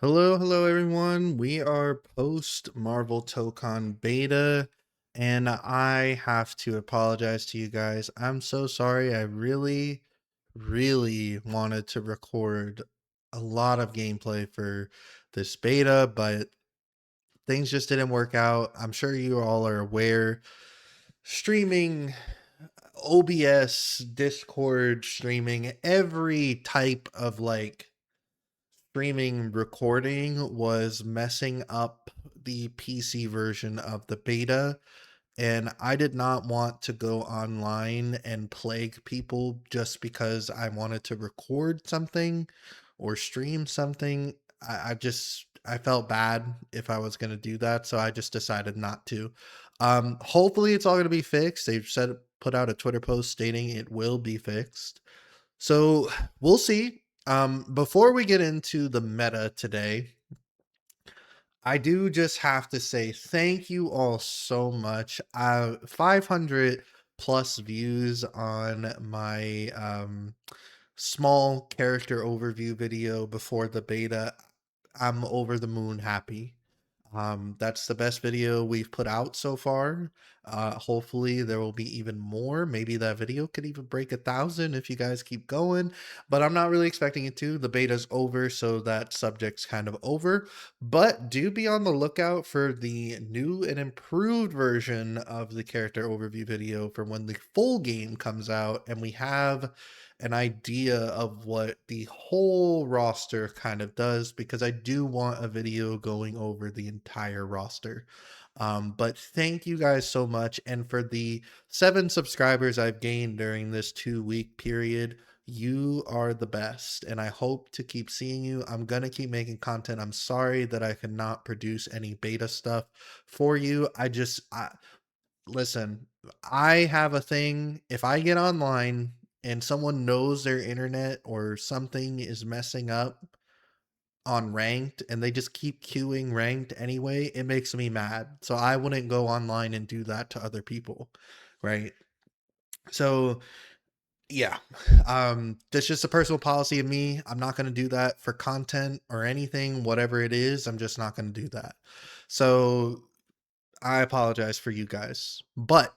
Hello everyone. We are post Marvel Tokon beta, and I have to apologize to you guys. I'm so sorry. I really wanted to record a lot of gameplay for this beta, but things just didn't work out. I'm sure you all are aware. Streaming, OBS, Discord streaming, every type of streaming recording was messing up the PC version of the beta, and I did not want to go online and plague people just because I wanted to record something or stream something. I felt bad if I was going to do that, so I just decided not to. Hopefully it's all going to be fixed. They've said put out a Twitter post stating it will be fixed. So we'll see. Before we get into the meta today, I do just have to say thank you all so much. 500 plus views on my small character overview video before the beta. I'm over the moon happy. That's the best video we've put out so far. Hopefully there will be even more. Maybe that video could even break 1,000 if you guys keep going, but I'm not really expecting it to. The beta's over, so that subject's kind of over. But do be on the lookout for the new and improved version of the character overview video for when the full game comes out and we have an idea of what the whole roster kind of does, because I do want a video going over the entire roster. But thank you guys so much. And for the 7 subscribers I've gained during this 2-week period, you are the best. And I hope to keep seeing you. I'm going to keep making content. I'm sorry that I cannot produce any beta stuff for you. Listen, I have a thing. If I get online and someone knows their internet or something is messing up on ranked and they just keep queuing ranked anyway, it makes me mad. So I wouldn't go online and do that to other people, right? So yeah, that's just a personal policy of me. I'm not going to do that for content or anything, whatever it is. I'm just not going to do that. So I apologize for you guys, but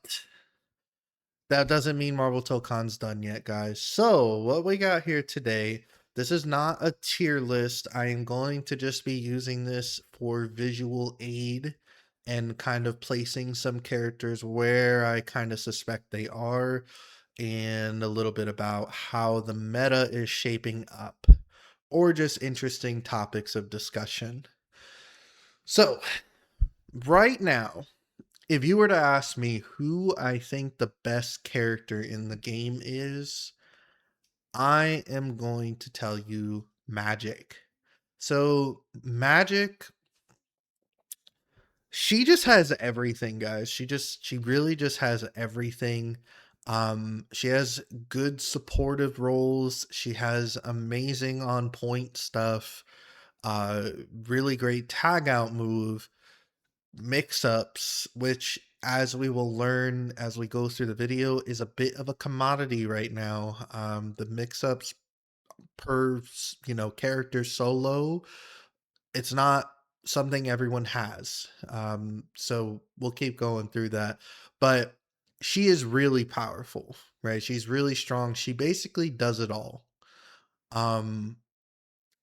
that doesn't mean Marvel Tokon's done yet, guys. So, what we got here today, this is not a tier list. I am going to just be using this for visual aid and kind of placing some characters where I kind of suspect they are, and a little bit about how the meta is shaping up, or just interesting topics of discussion. So, right now, if you were to ask me who I think the best character in the game is, I am going to tell you Magic. So, Magic, she just has everything, guys. She really just has everything. She has good supportive roles. She has amazing on point stuff. Uh really great tag out move, mix-ups, which, as we will learn as we go through the video, is a bit of a commodity right now. The mix-ups per character solo, it's not something everyone has. So we'll keep going through that, but she is really powerful, right? She's really strong. She basically does it all. um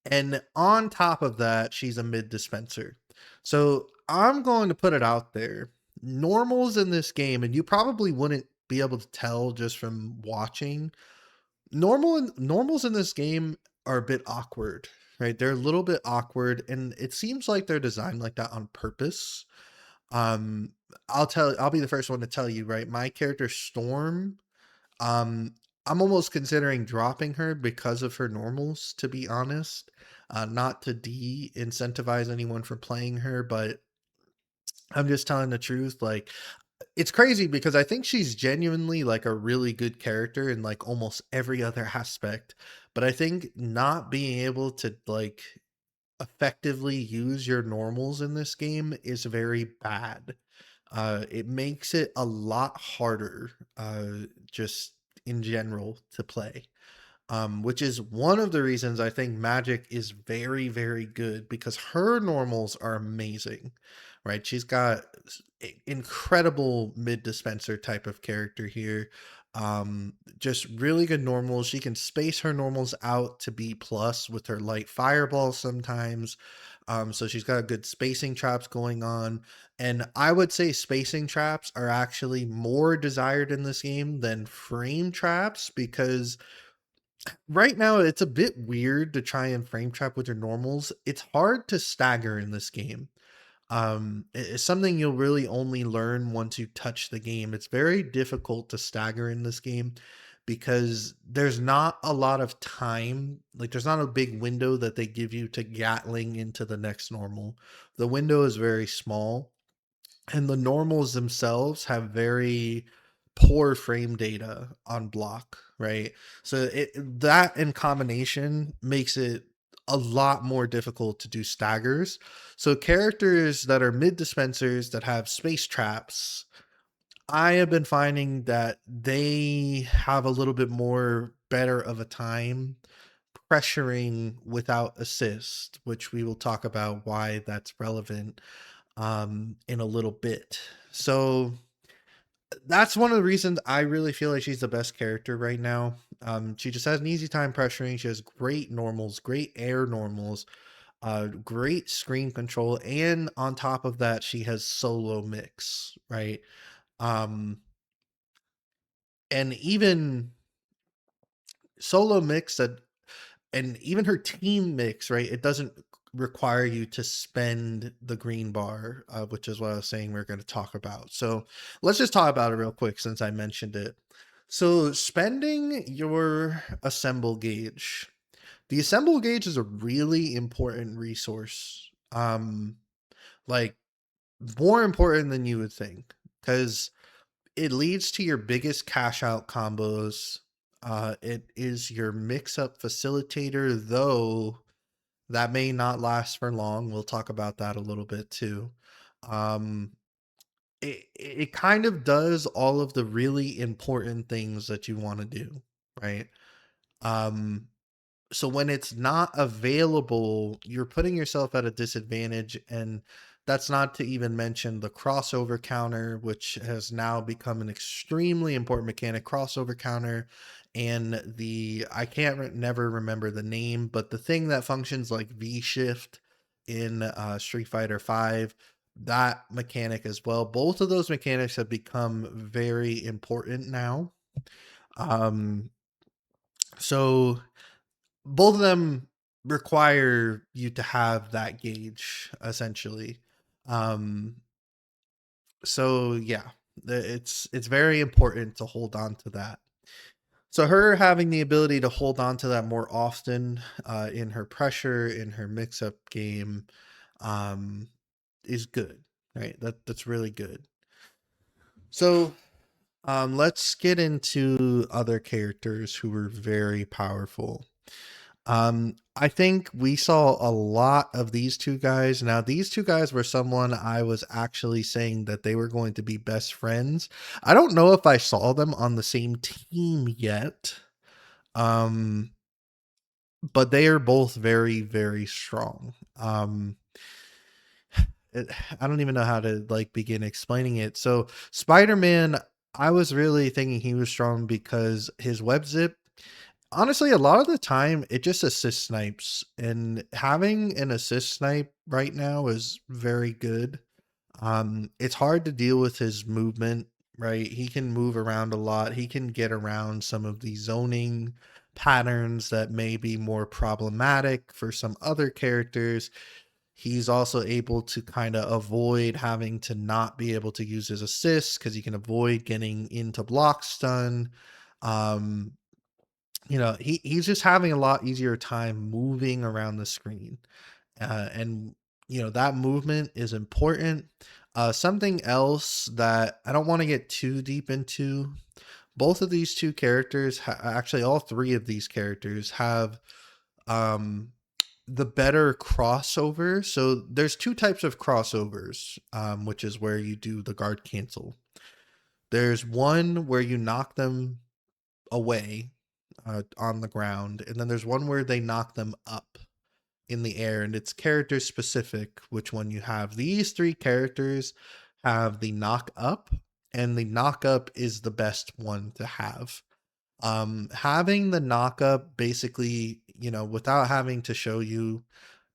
and on top of that, she's a mid dispenser. So I'm going to put it out there. Normals in this game, and you probably wouldn't be able to tell just from watching. Normals in this game are a bit awkward, right? They're a little bit awkward, and it seems like they're designed like that on purpose. Um, I'll be the first one to tell you, right? My character Storm, um, I'm almost considering dropping her because of her normals, to be honest. Not to de-incentivize anyone for playing her, but I'm just telling the truth. Like, it's crazy because I think she's genuinely like a really good character in like almost every other aspect. But I think not being able to like effectively use your normals in this game is very bad. It makes it a lot harder, just in general, to play. which is one of the reasons I think Magic is very, very good because her normals are amazing, right? She's got incredible mid dispenser type of character here. Just really good normals. She can space her normals out to B plus with her light fireball sometimes. So she's got good spacing traps going on. And I would say spacing traps are actually more desired in this game than frame traps because right now it's a bit weird to try and frame trap with your normals. It's hard to stagger in this game. It's something you'll really only learn once you touch the game. It's very difficult to stagger in this game because there's not a lot of time. Like there's not a big window that they give you to gatling into the next normal. The window is very small and the normals themselves have very poor frame data on block, right? So that in combination makes it a lot more difficult to do staggers. So characters that are mid dispensers that have space traps, I have been finding that they have a little bit more better of a time pressuring without assist, which we will talk about why that's relevant in a little bit. So that's one of the reasons I really feel like she's the best character right now. She just has an easy time pressuring. She has great normals, great air normals, great screen control, and on top of that, she has solo mix, right? Um, and even solo mix that and even her team mix, right? It doesn't require you to spend the green bar, which is what I was saying we're going to talk about. So let's just talk about it real quick since I mentioned it. So spending your assemble gauge, the assemble gauge is a really important resource. Like more important than you would think because it leads to your biggest cash out combos. It is your mix up facilitator, though that may not last for long. We'll talk about that a little bit too. Um, it kind of does all of the really important things that you want to do, right? Um, so when it's not available, you're putting yourself at a disadvantage, and that's not to even mention the crossover counter, which has now become an extremely important mechanic. Crossover counter and the I can't never remember the name, but the thing that functions like V shift in Street Fighter 5, that mechanic as well. Both of those mechanics have become very important now. Um so both of them require you to have that gauge essentially. um so yeah, it's very important to hold on to that. So her having the ability to hold on to that more often in her pressure, in her mix up game, um is good, right? That's really good. So let's get into other characters who were very powerful. I think we saw a lot of these two guys. Now, these two guys were someone I was actually saying that they were going to be best friends. I don't know if I saw them on the same team yet. Um, but they are both very, very strong. I don't even know how to like begin explaining it. So, Spider-Man, I was really thinking he was strong because his web zip, honestly, a lot of the time it just assist snipes, and having an assist snipe right now is very good. It's hard to deal with his movement, right? He can move around a lot. He can get around some of the zoning patterns that may be more problematic for some other characters. He's also able to kind of avoid having to not be able to use his assists because he can avoid getting into block stun. Um, he's just having a lot easier time moving around the screen. And that movement is important. Something else that I don't want to get too deep into, both of these two characters, actually all three of these characters have um the better crossover. So there's two types of crossovers, which is where you do the guard cancel. There's one where you knock them away, on the ground, and then there's one where they knock them up in the air, and it's character specific which one you have. These three characters have the knock up, and the knock up is the best one to have. Having the knock up basically, without having to show you,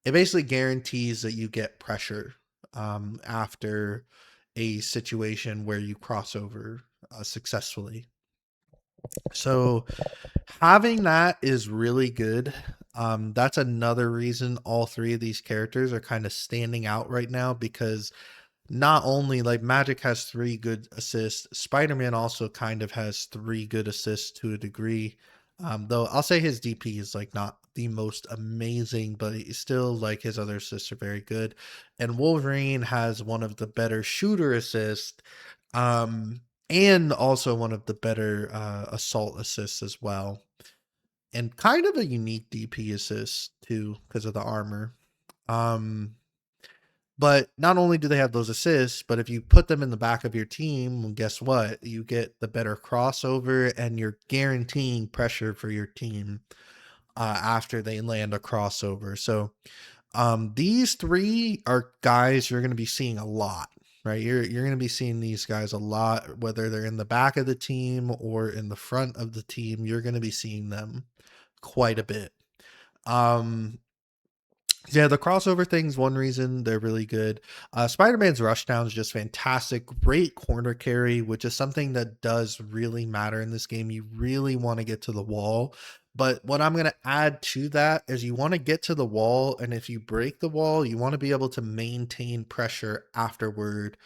it basically guarantees that you get pressure after a situation where you cross over successfully. So having that is really good. That's another reason all three of these characters are kind of standing out right now, because not only like Magic has three good assists, Spider-Man also kind of has three good assists to a degree. Though I'll say his DP is like not the most amazing, but he's still like his other assists are very good. And Wolverine has one of the better shooter assists, um, and also one of the better assault assists as well. And kind of a unique DP assist too, because of the armor. Um, but not only do they have those assists, but if you put them in the back of your team, well, guess what? You get the better crossover, and you're guaranteeing pressure for your team after they land a crossover. So these three are guys you're going to be seeing a lot, right? You're going to be seeing these guys a lot, whether they're in the back of the team or in the front of the team. You're going to be seeing them quite a bit. Um, yeah, the crossover thing's one reason they're really good. Spider-Man's rushdown is just fantastic. Great corner carry, which is something that does really matter in this game. You really want to get to the wall. But what I'm going to add to that is you want to get to the wall, and if you break the wall, you want to be able to maintain pressure afterward,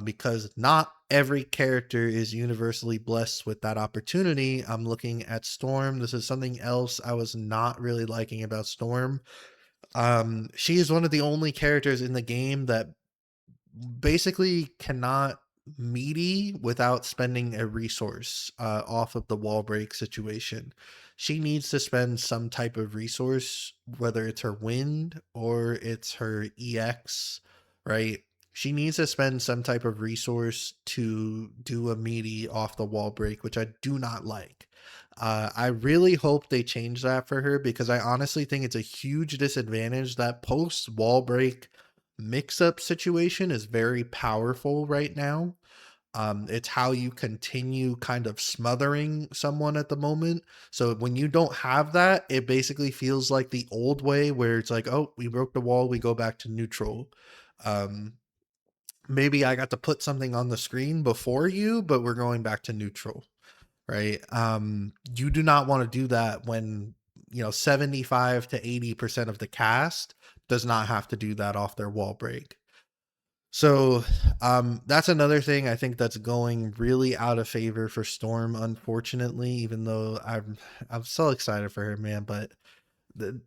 because not every character is universally blessed with that opportunity. I'm looking at Storm. This is something else I was not really liking about Storm. She is one of the only characters in the game that basically cannot meaty without spending a resource off of the wall break situation. She needs to spend some type of resource, whether it's her wind or it's her EX, right? She needs to spend some type of resource to do a meaty off the wall break, which I do not like. I really hope they change that for her, because I honestly think it's a huge disadvantage. That post wall break mix up situation is very powerful right now. It's how you continue kind of smothering someone at the moment. So when you don't have that, it basically feels like the old way, where it's like, oh, we broke the wall, we go back to neutral. Um, Maybe I got to put something on the screen before you, but we're going back to neutral, right? You do not want to do that when 75 to 80% of the cast does not have to do that off their wall break. So that's another thing I think that's going really out of favor for Storm, unfortunately, even though I'm so excited for her, man. But the,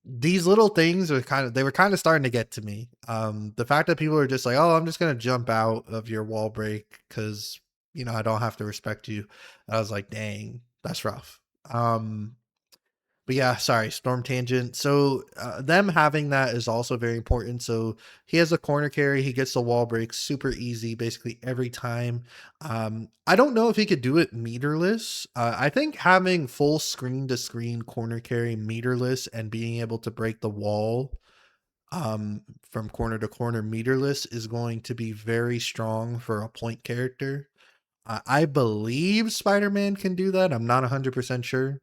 these little things are they were kind of starting to get to me. The fact that people are just like, oh, I'm just gonna jump out of your wall break because I don't have to respect you. I was like, dang, that's rough. But yeah, sorry, storm tangent. So them having that is also very important. So he has a corner carry. He gets the wall break super easy, basically every time. I don't know if he could do it meterless. I think having full screen to screen corner carry meterless and being able to break the wall from corner to corner meterless is going to be very strong for a point character. I believe Spider-Man can do that. I'm not 100% sure,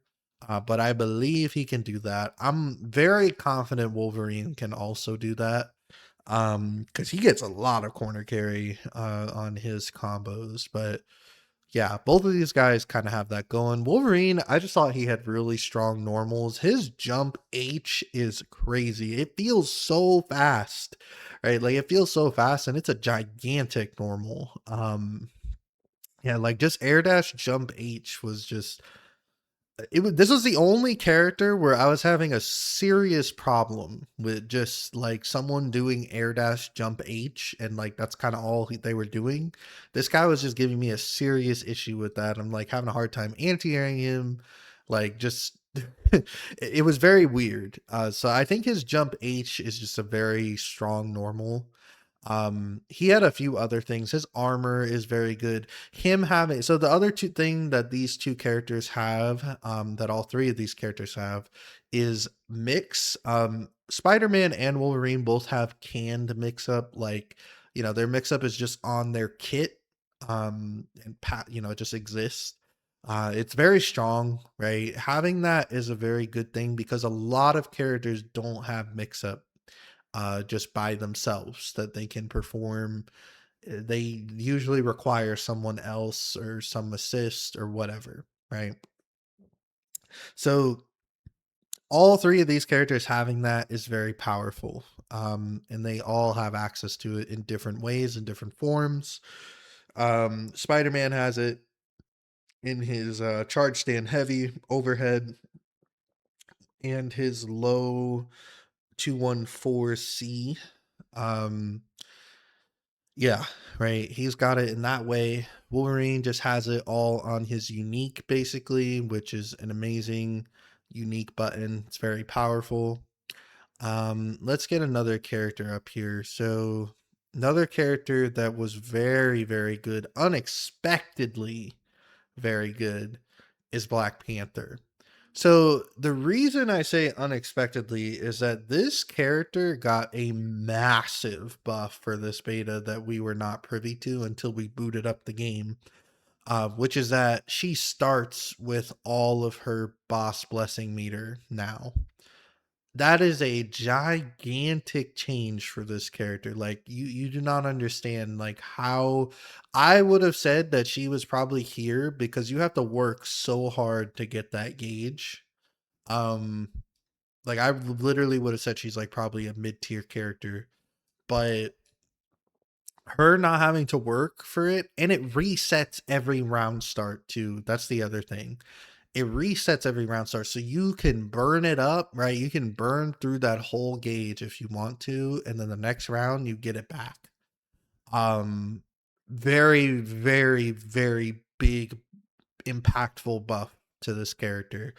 but I believe he can do that. I'm very confident Wolverine can also do that, because he gets a lot of corner carry on his combos. But yeah, both of these guys kind of have that going. Wolverine, I just thought he had really strong normals. His jump H is crazy. It feels so fast, right? Like it feels so fast, and it's a gigantic normal. Yeah, like just air dash jump H was just this was the only character where I was having a serious problem with just like someone doing air dash jump H, and like that's kind of all they were doing. This guy was just giving me a serious issue with that. I'm like having a hard time anti-airing him, like just it was very weird. So I think his jump H is just a very strong normal. He had a few other things. His armor is very good. Him having so the other two thing that these two characters have, that all three of these characters have, is mix. Spider-Man and Wolverine both have canned mix up, like, their mix up is just on their kit, and it just exists. It's very strong, right? Having that is a very good thing because a lot of characters don't have mix up just by themselves that they can perform. They usually require someone else or some assist or whatever, right? So all three of these characters having that is very powerful. And they all have access to it in different ways, in different forms. Spider-Man has it in his charge stand heavy overhead and his low 214C. Um, Yeah, right. He's got it in that way. Wolverine just has it all on his unique, basically, which is an amazing, unique button. It's very powerful. Let's get another character up here. So, another character that was very, very good, unexpectedly very good, is Black Panther. So the reason I say unexpectedly is that this character got a massive buff for this beta that we were not privy to until we booted up the game, which is that she starts with all of her boss blessing meter now. That is a gigantic change for this character. Like you do not understand like how I would have said that she was probably here because you have to work so hard to get that gauge. Um like I literally would have said she's like probably a mid-tier character, but her not having to work for it, and it resets every round start too. That's the other thing. It resets every round start, so you can burn it up, right? You can burn through that whole gauge if you want to, and then the next round you get it back. Um, very, very, very big, impactful buff to this character.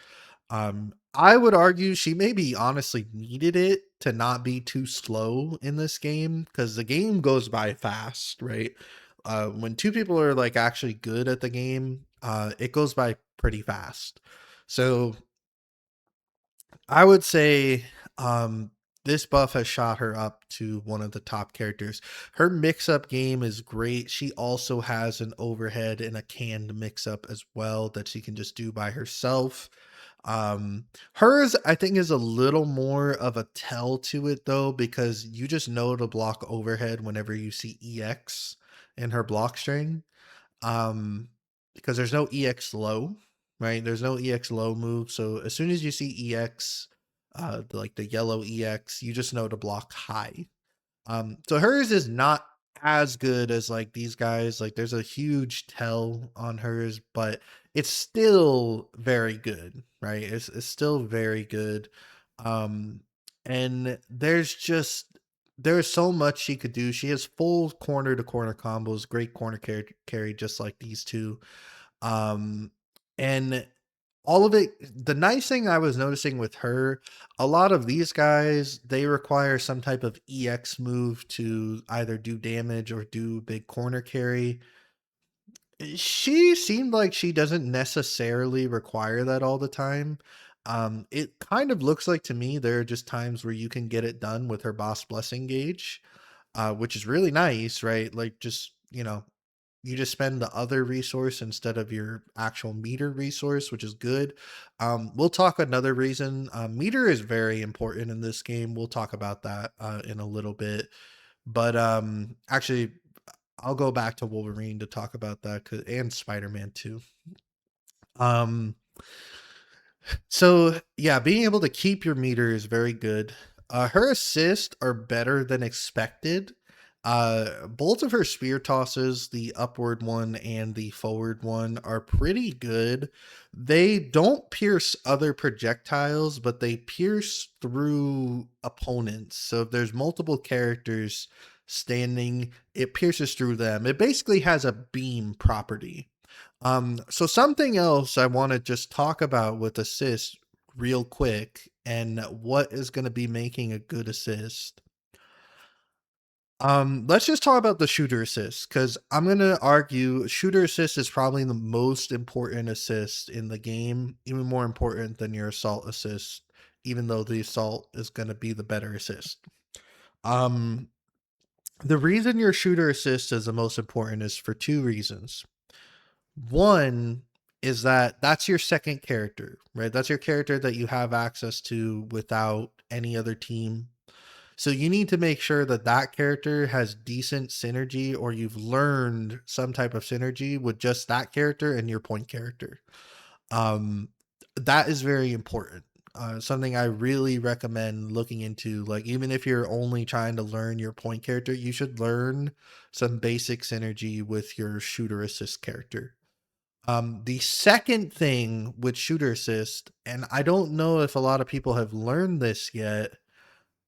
I would argue she maybe honestly needed it to not be too slow in this game because the game goes by fast, right? When two people are like actually good at the game, it goes by pretty fast. So I would say this buff has shot her up to one of the top characters. Her mix up game is great. She also has an overhead and a canned mix up as well that she can just do by herself. Hers, I think, is a little more of a tell to it though, because you just know to block overhead whenever you see EX in her block string. Um, because there's no EX low, right? There's no EX low move. So as soon as you see EX, like the yellow EX, you just know to block high. So hers is not as good as like these guys. Like there's a huge tell on hers, but it's still very good, right? It's still very good. Um, and there's so much she could do. She has full corner to corner combos, great corner carry, just like these two. Um, and all of it, the nice thing I was noticing with her, a lot of these guys, they require some type of EX move to either do damage or do big corner carry. She seemed like she doesn't necessarily require that all the time. It kind of looks like to me there are just times where you can get it done with her boss blessing gauge, which is really nice, right? Like just, you just spend the other resource instead of your actual meter resource, which is good. We'll talk another reason. Meter is very important in this game. We'll talk about that in a little bit. But actually, I'll go back to Wolverine to talk about that and Spider-Man too. Um, so yeah, being able to keep your meter is very good. Her assists are better than expected. Both of her spear tosses, the upward one and the forward one, are pretty good. They don't pierce other projectiles, but they pierce through opponents. So if there's multiple characters standing, it pierces through them. It basically has a beam property. So something else I want to just talk about with assist real quick and what is going to be making a good assist. Let's just talk about the shooter assist because I'm gonna argue shooter assist is probably the most important assist in the game, even more important than your assault assist, even though the assault is gonna be the better assist. Um, the reason your shooter assist is the most important is for two reasons. One is that that's your second character, right? That's your character that you have access to without any other team. So you need to make sure that that character has decent synergy or you've learned some type of synergy with just that character and your point character. Um, that is very important. Something I really recommend looking into. Like, even if you're only trying to learn your point character, you should learn some basic synergy with your shooter assist character. The second thing with shooter assist, and I don't know if a lot of people have learned this yet,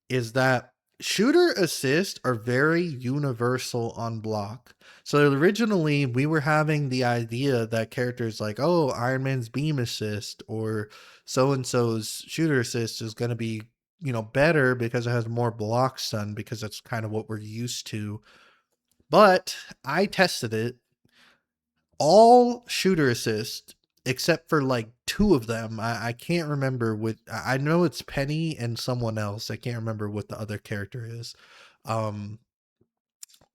is that shooter assists are very universal on block. So originally we were having the idea that characters like, oh, Iron Man's beam assist or so and so's shooter assist is going to be, better because it has more block stun because that's kind of what we're used to. But I tested it, all shooter assist except for like two of them. I can't remember what, I know it's Penny and someone else. I can't remember what the other character is. Um,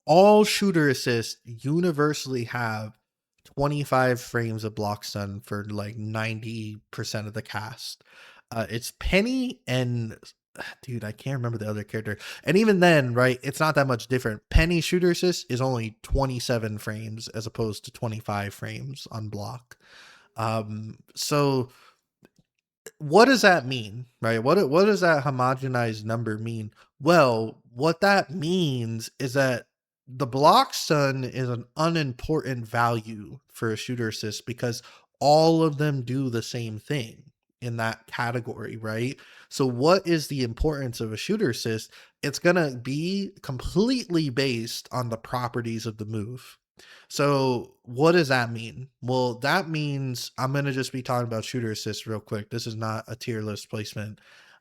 all shooter assists universally have 25 frames of block stun for like 90% of the cast. It's Penny and dude, I can't remember the other character. And even then, right, it's not that much different. Penny shooter assist is only 27 frames as opposed to 25 frames on block. So what does that mean, right? What does that homogenized number mean? Well, what that means is that the block stun is an unimportant value for a shooter assist because all of them do the same thing in that category, right? So what is the importance of a shooter assist? It's going to be completely based on the properties of the move. So what does that mean? Well, that means I'm gonna just be talking about shooter assists real quick. This is not a tier list placement.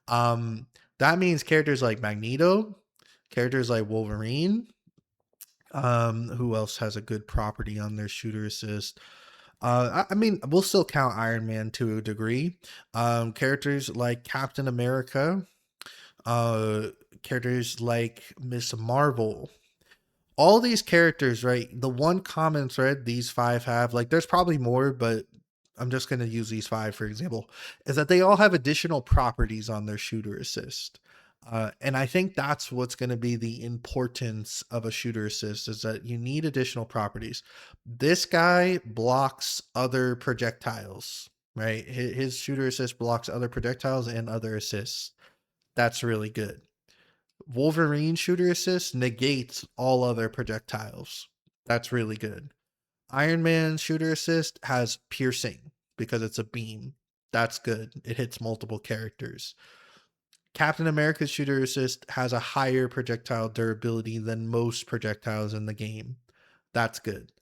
Um, that means characters like Magneto, characters like Wolverine. Who else has a good property on their shooter assist? I mean, we'll still count Iron Man to a degree. Characters like Captain America, uh, characters like Miss Marvel, all these characters, right? The one common thread these five have, like there's probably more, but I'm just going to use these five for example, is that they all have additional properties on their shooter assist. And I think that's what's going to be the importance of a shooter assist is that you need additional properties. This guy blocks other projectiles, right? His shooter assist blocks other projectiles and other assists. That's really good. Wolverine shooter assist negates all other projectiles. That's really good. Iron Man shooter assist has piercing because it's a beam. That's good. It hits multiple characters. Captain America's shooter assist has a higher projectile durability than most projectiles in the game. That's good.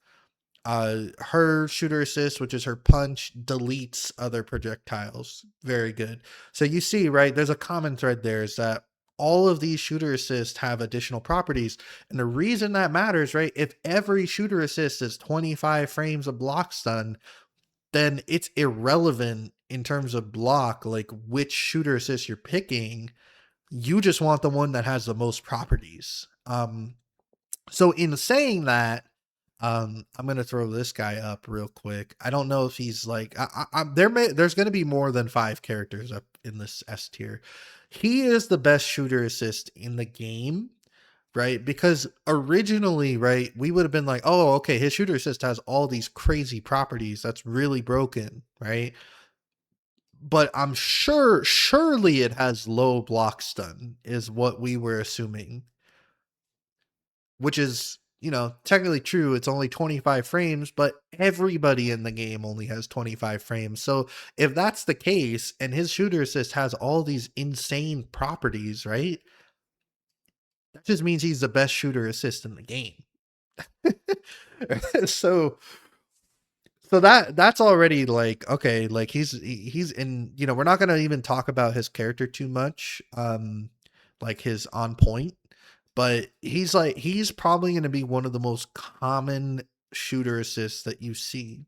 Her shooter assist, which is her punch, deletes other projectiles. Very good. So you see, right, there's a common thread there is that all of these shooter assists have additional properties. And the reason that matters, right, if every shooter assist is 25 frames of block stun, then it's irrelevant in terms of block, like which shooter assist you're picking. You just want the one that has the most properties. So in saying that, I'm gonna throw this guy up real quick. I don't know if he's like there's gonna be more than five characters up in this S tier. He is the best shooter assist in the game, right? Because originally, right, we would have been like, oh, okay, his shooter assist has all these crazy properties. That's really broken, right? But I'm sure, surely it has low block stun, is what we were assuming, which is, technically true. It's only 25 frames, but everybody in the game only has 25 frames. So if that's the case, and his shooter assist has all these insane properties, right? That just means he's the best shooter assist in the game. so that's already like, okay, like he's in, we're not gonna even talk about his character too much, like his on point. but he's probably going to be one of the most common shooter assists that you see,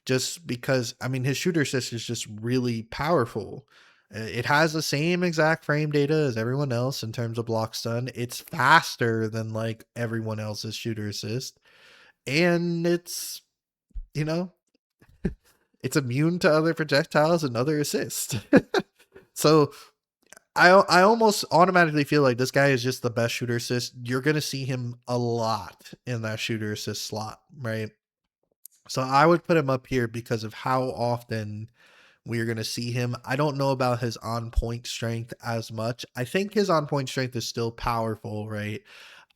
just because I mean his shooter assist is just really powerful. It has the same exact frame data as everyone else in terms of block stun. It's faster than like everyone else's shooter assist, and you know it's immune to other projectiles and other assists. So I almost automatically feel like this guy is just the best shooter assist. You're gonna see him a lot in that shooter assist slot, right? So I would put him up here because of how often we are going to see him. I don't know about his on point strength as much. I think his on point strength is still powerful, right?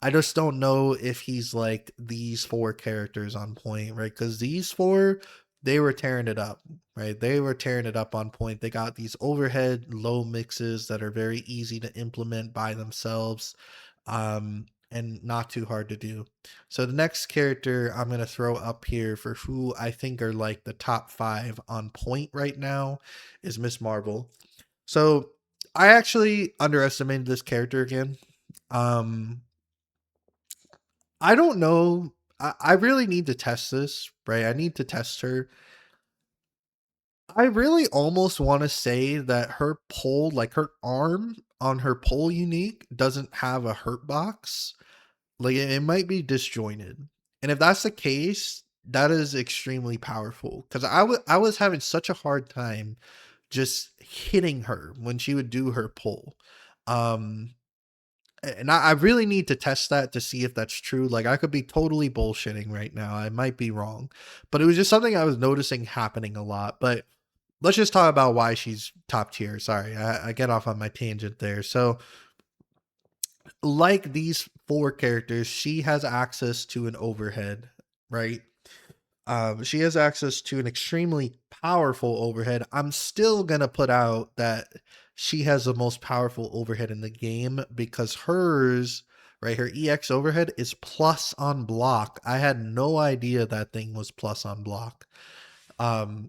I just don't know if he's like these four characters on point, right? Because these four, they were tearing it up, right? They were tearing it up on point. They got these overhead low mixes that are very easy to implement by themselves, and not too hard to do. So the next character I'm going to throw up here for who I think are like the top five on point right now is Miss Marvel. So I actually underestimated this character again. Um, I don't know. I really need to test this, right? I need to test her. I really almost want to say that her pole, like her arm on her pole unique, doesn't have a hurt box. Like it might be disjointed. And if that's the case, that is extremely powerful. Because I was having such a hard time just hitting her when she would do her pull. Um, and I really need to test that to see if that's true. Like I could be totally bullshitting right now. I might be wrong, but it was just something I was noticing happening a lot. But let's just talk about why she's top tier. Sorry, I get off on my tangent there. So, like these four characters, she has access to an overhead, right? She has access to an extremely powerful overhead. I'm still gonna put out that she has the most powerful overhead in the game because hers, right, her EX overhead is plus on block. I had no idea that thing was plus on block.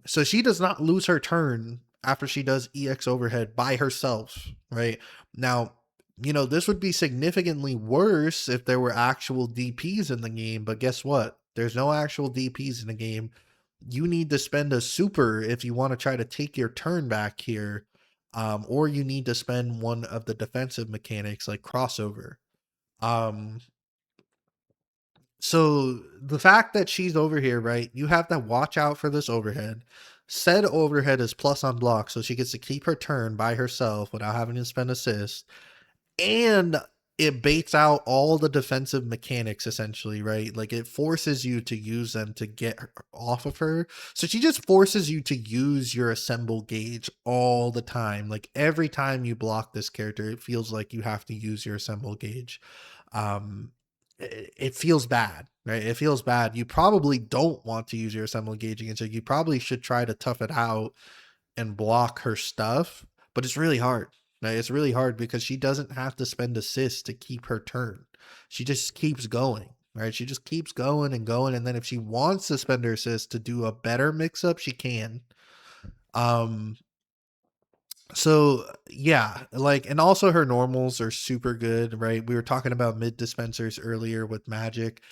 So she does not lose her turn after she does EX overhead by herself, right? Now, this would be significantly worse if there were actual DPs in the game, but guess what? There's no actual DPs in the game. You need to spend a super if you want to try to take your turn back here. Or you need to spend one of the defensive mechanics like crossover. Um, so the fact that she's over here, right? You have to watch out for this overhead. Said overhead is plus on block, so she gets to keep her turn by herself without having to spend assist, and it baits out all the defensive mechanics essentially, right? Like it forces you to use them to get her off of her. So she just forces you to use your assemble gauge all the time. Like every time you block this character, it feels like you have to use your assemble gauge. Um it feels bad, right? It feels bad. You probably don't want to use your assemble gauge against her. You probably should try to tough it out and block her stuff, but it's really hard. Right? It's really hard because she doesn't have to spend assists to keep her turn. She just keeps going, right? She just keeps going and going, and then if she wants to spend her assist to do a better mix up, she can. Um, so yeah, like, and also her normals are super good, right? We were talking about mid dispensers earlier with Magic.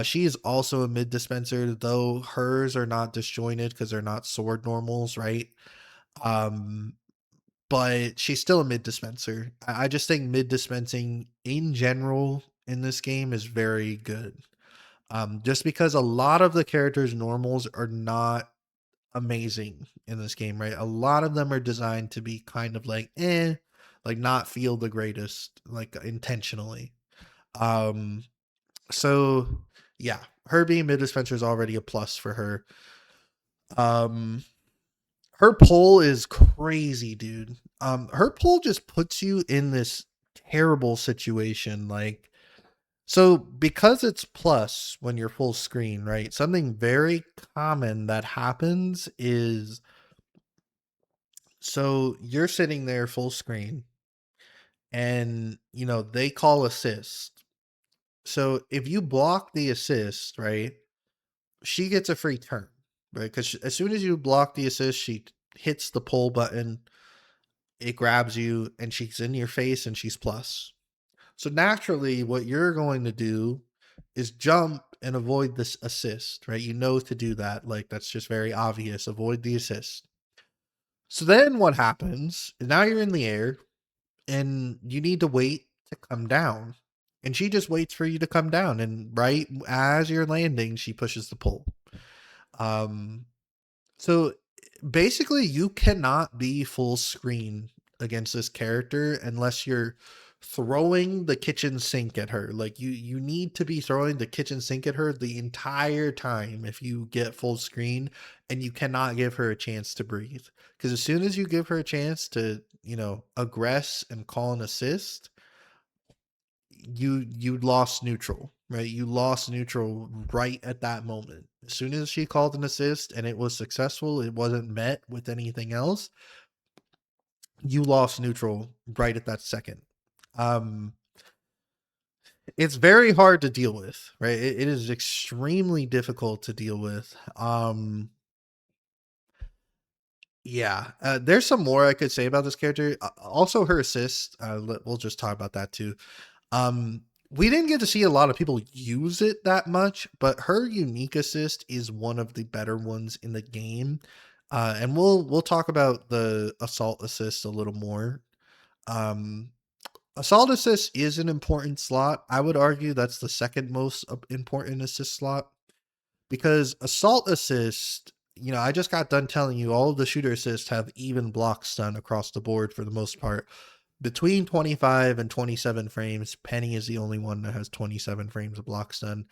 She is also a mid dispenser, though hers are not disjointed because they're not sword normals, right? Um, but she's still a mid dispenser. I just think mid dispensing in general in this game is very good. Just because a lot of the characters' normals are not amazing in this game, right? A lot of them are designed to be kind of like like not feel the greatest, like intentionally. Um, so yeah, her being mid dispenser is already a plus for her. Um, her pull is crazy, dude. Her pull just puts you in this terrible situation. Like, so because it's plus when you're full screen, right? Something very common that happens is so you're sitting there full screen and they call assist. So if you block the assist, right, she gets a free turn, right? Because as soon as you block the assist, she hits the pull button, it grabs you, and she's in your face and she's plus. So naturally, what you're going to do is jump and avoid this assist, right? You know to do that. Like that's just very obvious. Avoid the assist. So then what happens? Now you're in the air and you need to wait to come down. And she just waits for you to come down. And right as you're landing, she pushes the pull. Um, so basically, you cannot be full screen against this character unless you're throwing the kitchen sink at her. Like you need to be throwing the kitchen sink at her the entire time if you get full screen, and you cannot give her a chance to breathe. Because as soon as you give her a chance to, aggress and call an assist, you lost neutral, right? You lost neutral right at that moment. As soon as she called an assist and it was successful, it wasn't met with anything else, you lost neutral right at that second. Um, it's very hard to deal with, right? It is extremely difficult to deal with. Yeah, there's some more I could say about this character. Also, her assist. We'll just talk about that too. Um, we didn't get to see a lot of people use it that much, but her unique assist is one of the better ones in the game. And we'll talk about the assault assist a little more. Um, assault assist is an important slot. I would argue that's the second most important assist slot because assault assist, I just got done telling you all of the shooter assists have even block stun across the board for the most part. Between 25 and 27 frames, Penny is the only one that has 27 frames of block stun.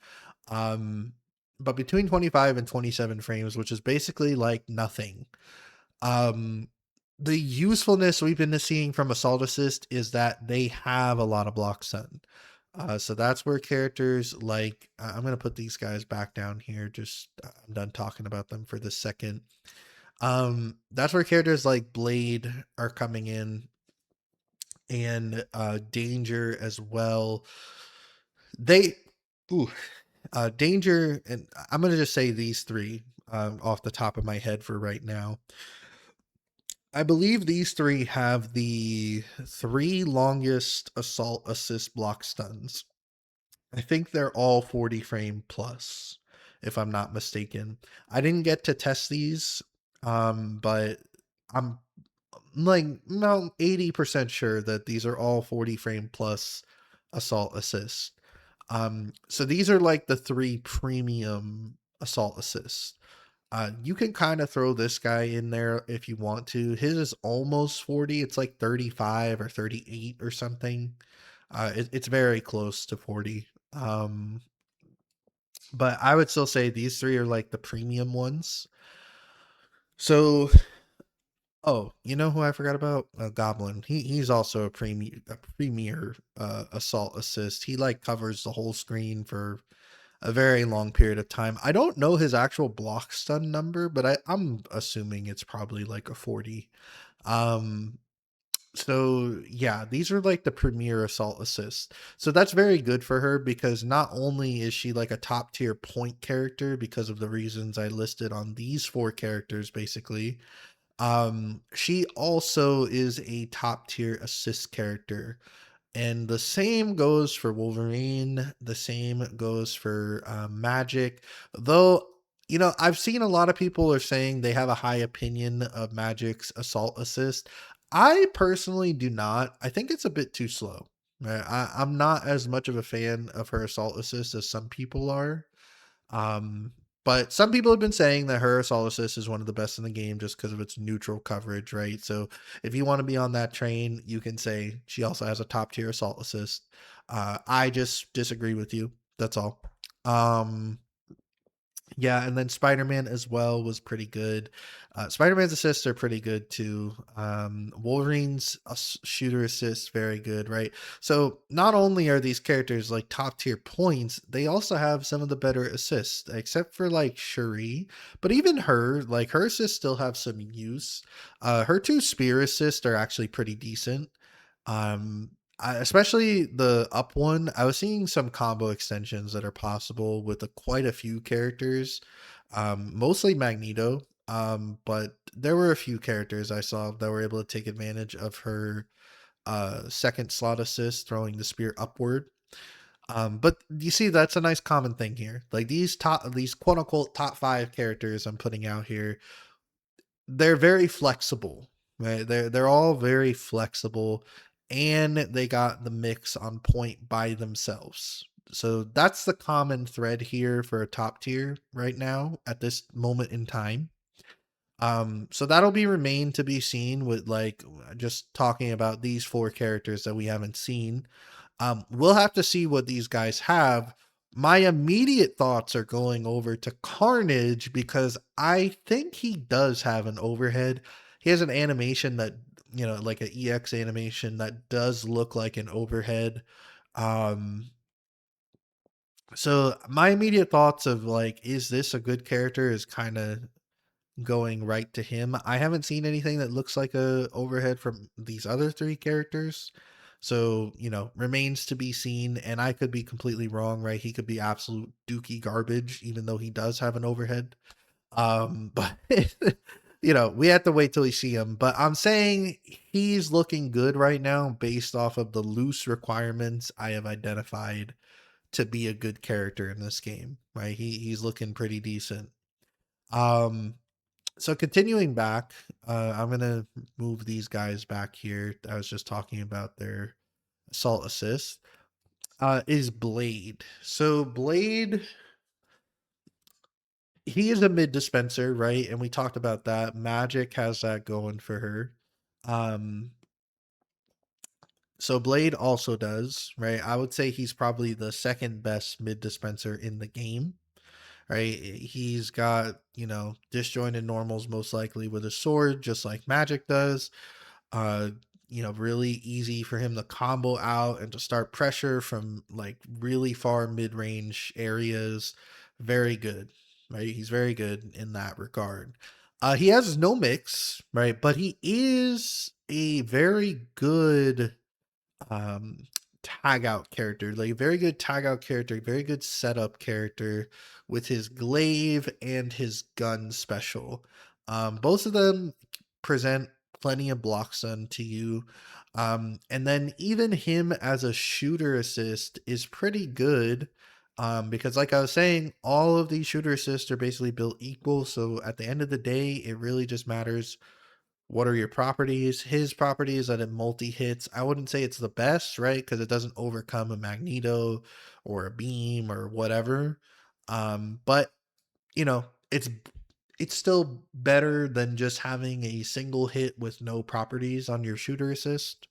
Um, but between 25 and 27 frames, which is basically like nothing, um, the usefulness we've been seeing from Assault Assist is that they have a lot of block stun. So that's where characters like I'm gonna put these guys back down here. Just I'm done talking about them for this second. That's where characters like Blade are coming in, and Danger as well. They, ooh, Danger, and I'm gonna just say these three off the top of my head for right now. I believe these three have the three longest assault assist block stuns. I think they're all 40 frame plus, if I'm not mistaken. I didn't get to test these, but I'm like about 80% sure that these are all 40 frame plus assault assists. So these are like the three premium assault assists. You can kind of throw this guy in there if you want to. His is almost 40. It's like 35 or 38 or something. It's very close to 40. But I would still say these three are like the premium ones. So, oh, you know who I forgot about? Goblin. He's also a premier assault assist. He like covers the whole screen for a very long period of time. I don't know his actual block stun number, but I'm assuming it's probably like a 40. Um, so yeah, these are like the premier assault assists. So that's very good for her because not only is she like a top tier point character because of the reasons I listed on these four characters, basically, she also is a top tier assist character. And the same goes for Wolverine. The same goes for Magic. Though, I've seen a lot of people are saying they have a high opinion of Magic's assault assist. I personally do not. I think it's a bit too slow. Right? I'm not as much of a fan of her assault assist as some people are. Um, but some people have been saying that her assault assist is one of the best in the game just because of its neutral coverage, right? So if you want to be on that train, you can say she also has a top tier assault assist. I just disagree with you. That's all. Um, yeah, and then Spider-Man as well was pretty good. Spider-Man's assists are pretty good too. Wolverine's shooter assists very good, right? So not only are these characters like top tier points, they also have some of the better assists, except for like Shuri. But even her, like her assists still have some use. Her two spear assists are actually pretty decent. Especially the up one, I was seeing some combo extensions that are possible with quite a few characters, mostly Magneto. But there were a few characters I saw that were able to take advantage of her second slot assist, throwing the spear upward. But you see, that's a nice common thing here. Like these quote unquote top five characters I'm putting out here, they're very flexible, right? They're all very flexible, and they got the mix on point by themselves. So that's the common thread here for a top tier right now at this moment in time. So that'll be remain to be seen with like just talking about these four characters that we haven't seen. We'll have to see what these guys have. My immediate thoughts are going over to Carnage because I think he does have an overhead. He has an animation that, like an EX animation that does look like an overhead. Um, so my immediate thoughts of like, is this a good character is kind of going right to him. I haven't seen anything that looks like a overhead from these other three characters. So, remains to be seen. And I could be completely wrong, right? He could be absolute dookie garbage, even though he does have an overhead. But we have to wait till we see him. But I'm saying he's looking good right now based off of the loose requirements I have identified to be a good character in this game, right? He's looking pretty decent. Um, so continuing back, I'm gonna move these guys back here. I was just talking about their assault assist. Is Blade. So Blade, he is a mid dispenser, right? And we talked about that. Magic has that going for her. Um, so Blade also does, right? I would say he's probably the second best mid dispenser in the game, right? He's got, disjointed normals most likely with a sword, just like Magic does. uh really easy for him to combo out and to start pressure from like really far mid-range areas. Very good, right? He's very good in that regard. He has no mix, right? But he is a very good um tag out character, like very good tag out character, very good setup character with his glaive and his gun special. Both of them present plenty of block stun to you. And then even him as a shooter assist is pretty good. Because like I was saying, all of these shooter assists are basically built equal. So at the end of the day, it really just matters what are your properties. His property is that it multi hits. I wouldn't say it's the best, right? Because it doesn't overcome a magneto or a beam or whatever. But you know, it's still better than just having a single hit with no properties on your shooter assist.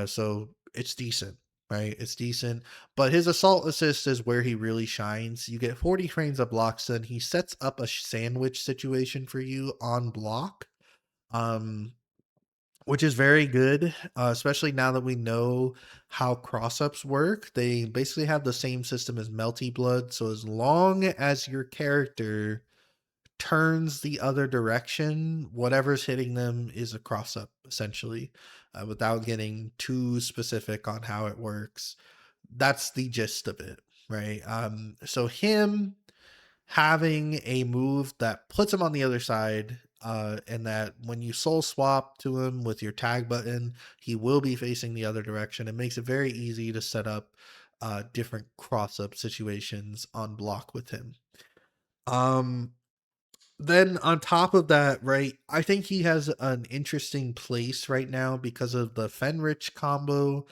So it's decent, right? It's decent. But his assault assist is where he really shines. You get 40 frames of block stun. He sets up a sandwich situation for you on block. Um, which is very good, especially now that we know how cross-ups work. They basically have the same system as Melty Blood, so as long as your character turns the other direction, whatever's hitting them is a cross-up, essentially, without getting too specific on how it works. That's the gist of it, right? So him having a move that puts him on the other side, and that when you soul swap to him with your tag button, he will be facing the other direction. It makes it very easy to set up different cross up situations on block with him. Um, then on top of that, right, I think he has an interesting place right now because of the Fenrich combo,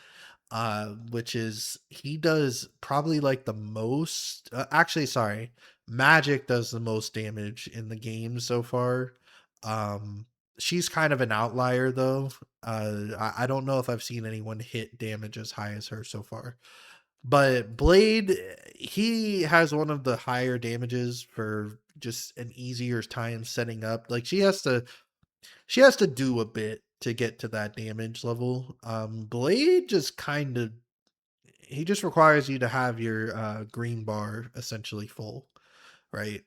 which is he does probably like the most. Actually, sorry, Magic does the most damage in the game so far. Um, she's kind of an outlier though. I don't know if I've seen anyone hit damage as high as her so far. But Blade, he has one of the higher damages for just an easier time setting up. Like she has to do a bit to get to that damage level. Blade just kind of he just requires you to have your green bar essentially full, right?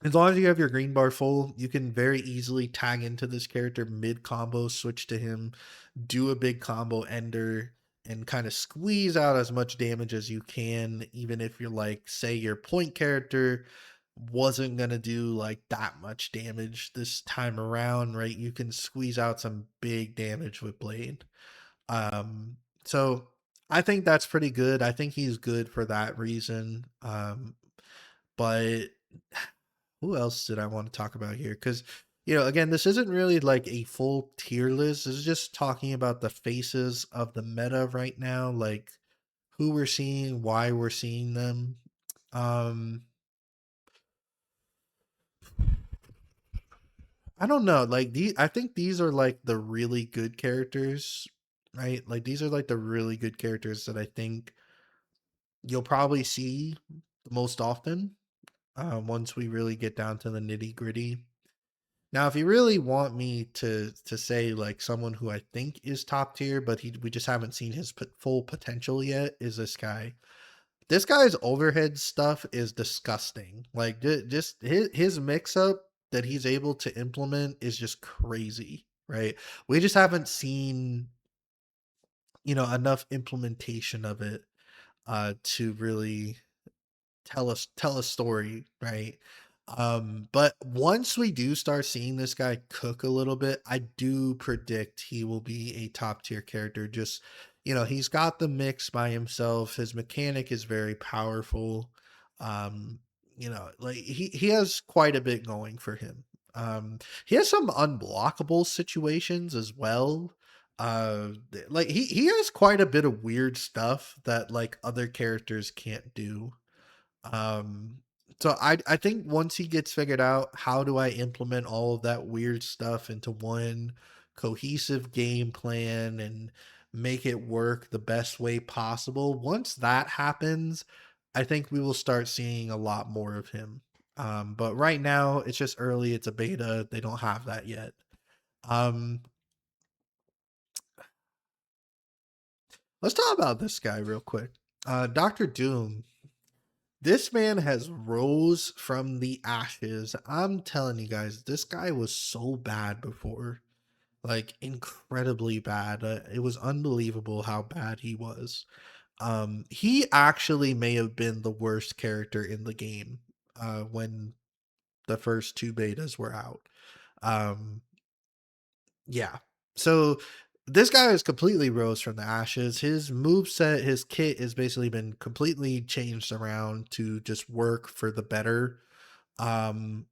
As long as you have your green bar full, you can very easily tag into this character mid combo, switch to him, do a big combo ender, and kind of squeeze out as much damage as you can, even if you're like, say, your point character. wasn't gonna do like that much damage this time around, right? You can squeeze out some big damage with Blade. So I think that's pretty good. I think he's good for that reason. But who else did I want to talk about here? Because, again, this isn't really like a full tier list. This is just talking about the faces of the meta right now, like who we're seeing, why we're seeing them. Um, I don't know. Like I think these are like the really good characters, right? Like these are like the really good characters that I think you'll probably see the most often. Once we really get down to the nitty gritty. Now, if you really want me to say like someone who I think is top tier, but we just haven't seen his full potential yet, is this guy. This guy's overhead stuff is disgusting. Like just his mix up that he's able to implement is just crazy, right? We just haven't seen enough implementation of it to really tell a story, right? But once we do start seeing this guy cook a little bit, I do predict he will be a top tier character. Just, he's got the mix by himself. His mechanic is very powerful. Um, like he has quite a bit going for him. He has some unblockable situations as well. Like he has quite a bit of weird stuff that like other characters can't do. um, so I think once he gets figured out, how do I implement all of that weird stuff into one cohesive game plan and make it work the best way possible? Once that happens, I think we will start seeing a lot more of him. But right now it's just early, it's a beta, they don't have that yet. Um, let's talk about this guy real quick. Dr. Doom. This man has rose from the ashes. I'm telling you guys, this guy was so bad before, like incredibly bad. It was unbelievable how bad he was. He actually may have been the worst character in the game when the first two betas were out. Um, yeah. So this guy has completely rose from the ashes. His move set, his kit has basically been completely changed around to just work for the better. Um,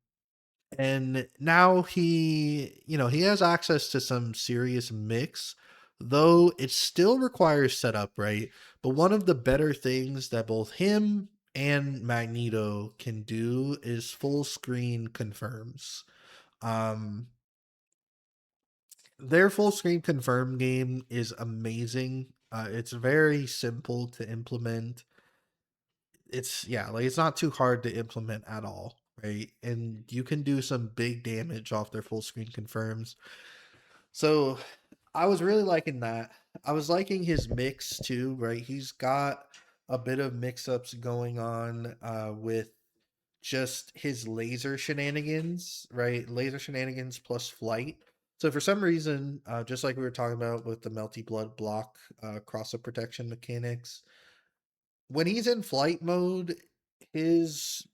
and now he has access to some serious mix, though it still requires setup, right? But one of the better things that both him and Magneto can do is full screen confirms. Um, their full screen confirm game is amazing. It's very simple to implement. It's yeah, like it's not too hard to implement at all, right? And you can do some big damage off their full screen confirms. So I was really liking that. I was liking his mix too, right? He's got a bit of mix ups going on with just his laser shenanigans, right? Laser shenanigans plus flight. So for some reason, just like we were talking about with the melty blood block cross up protection mechanics, when he's in flight mode, his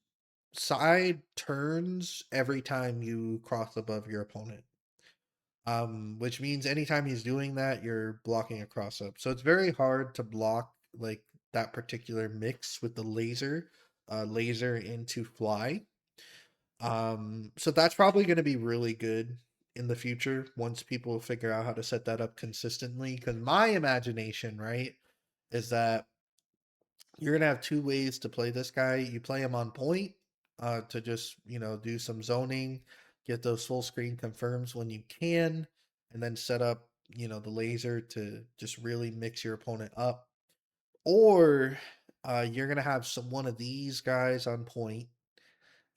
side turns every time you cross above your opponent. Which means anytime he's doing that, you're blocking a cross up. So it's very hard to block like that particular mix with the laser into fly. So that's probably going to be really good in the future once people figure out how to set that up consistently. Because my imagination, right, is that you're gonna have two ways to play this guy. You play him on point, to just do some zoning, get those full screen confirms when you can, and then set up the laser to just really mix your opponent up. Or you're gonna have one of these guys on point,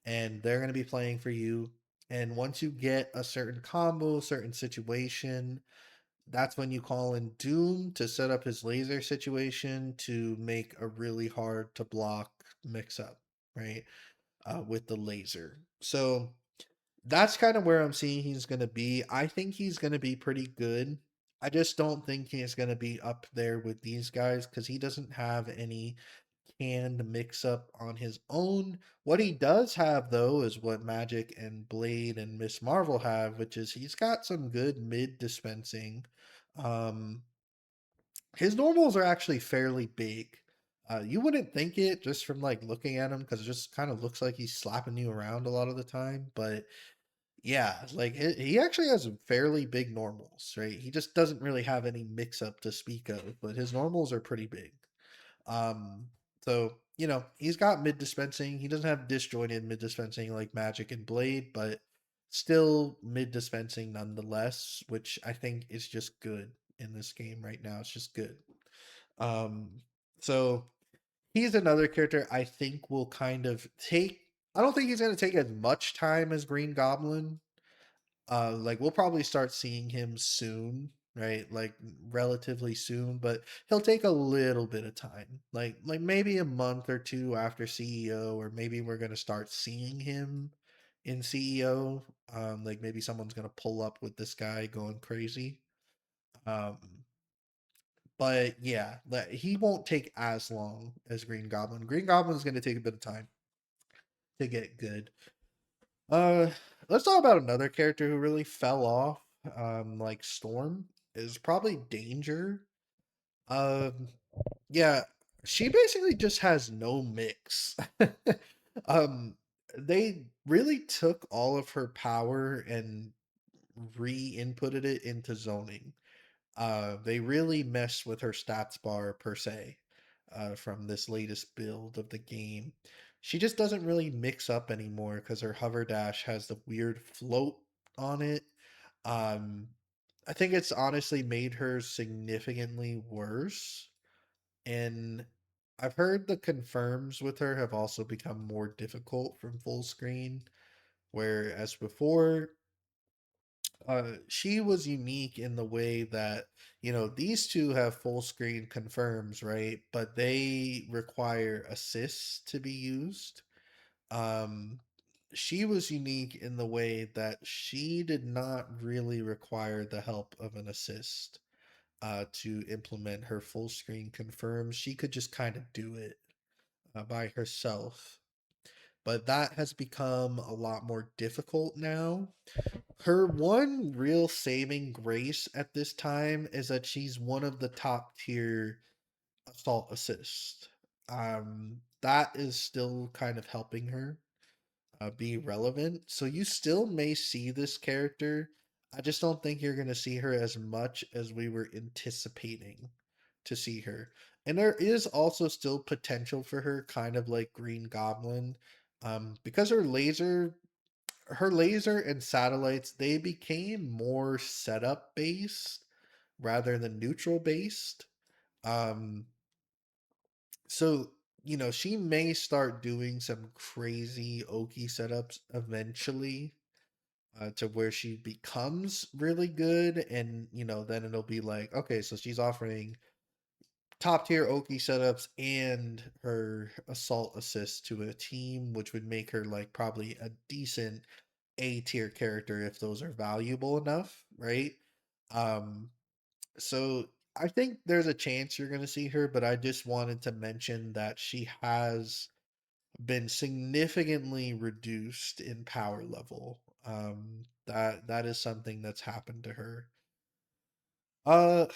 and they're gonna be playing for you. And once you get a certain combo, certain situation, that's when you call in Doom to set up his laser situation to make a really hard to block mix up, right? With the laser. So that's kind of where I'm seeing he's going to be. I think he's going to be pretty good. I just don't think he's going to be up there with these guys because he doesn't have any canned mix up on his own. What he does have though is what Magic and Blade and Miss Marvel have, which is he's got some good mid dispensing. Um, his normals are actually fairly big. You wouldn't think it just from like looking at him because it just kind of looks like he's slapping you around a lot of the time. But yeah, like he actually has fairly big normals, right? He just doesn't really have any mix up to speak of, but his normals are pretty big. Um, so he's got mid dispensing. He doesn't have disjointed mid dispensing like Magic and Blade, but still mid dispensing nonetheless, which I think is just good in this game right now. It's just good. Um, so he's another character I think will kind of take. I don't think he's going to take as much time as Green Goblin. Like we'll probably start seeing him soon, right? Like relatively soon, but he'll take a little bit of time. Like maybe a month or two after CEO, or maybe we're gonna start seeing him in CEO. Like maybe someone's gonna pull up with this guy going crazy. Um, but yeah, he won't take as long as Green Goblin. Green Goblin is gonna take a bit of time to get good. Uh, let's talk about another character who really fell off. Like Storm is probably Danger. Um, yeah, she basically just has no mix. um, they really took all of her power and re-inputted it into zoning. They really messed with her stats bar per se, from this latest build of the game. She just doesn't really mix up anymore because her hover dash has the weird float on it. Um, I think it's honestly made her significantly worse. And I've heard the confirms with her have also become more difficult from full screen, whereas before she was unique in the way that these two have full screen confirms, right? But they require assists to be used. Um, she was unique in the way that she did not really require the help of an assist to implement her full screen confirms. She could just kind of do it by herself. But that has become a lot more difficult now. Her one real saving grace at this time is that she's one of the top tier assault assists. That is still kind of helping her be relevant. So you still may see this character. I just don't think you're going to see her as much as we were anticipating to see her. And there is also still potential for her, kind of like Green Goblin, because her laser and satellites, they became more setup based rather than neutral based. Um, so she may start doing some crazy Oki setups eventually, to where she becomes really good, and then it'll be like, okay, so she's offering top tier Oki setups and her assault assist to a team, which would make her like probably a decent A tier character if those are valuable enough, right? Um, so I think there's a chance you're going to see her, but I just wanted to mention that she has been significantly reduced in power level. That is something that's happened to her. Uh,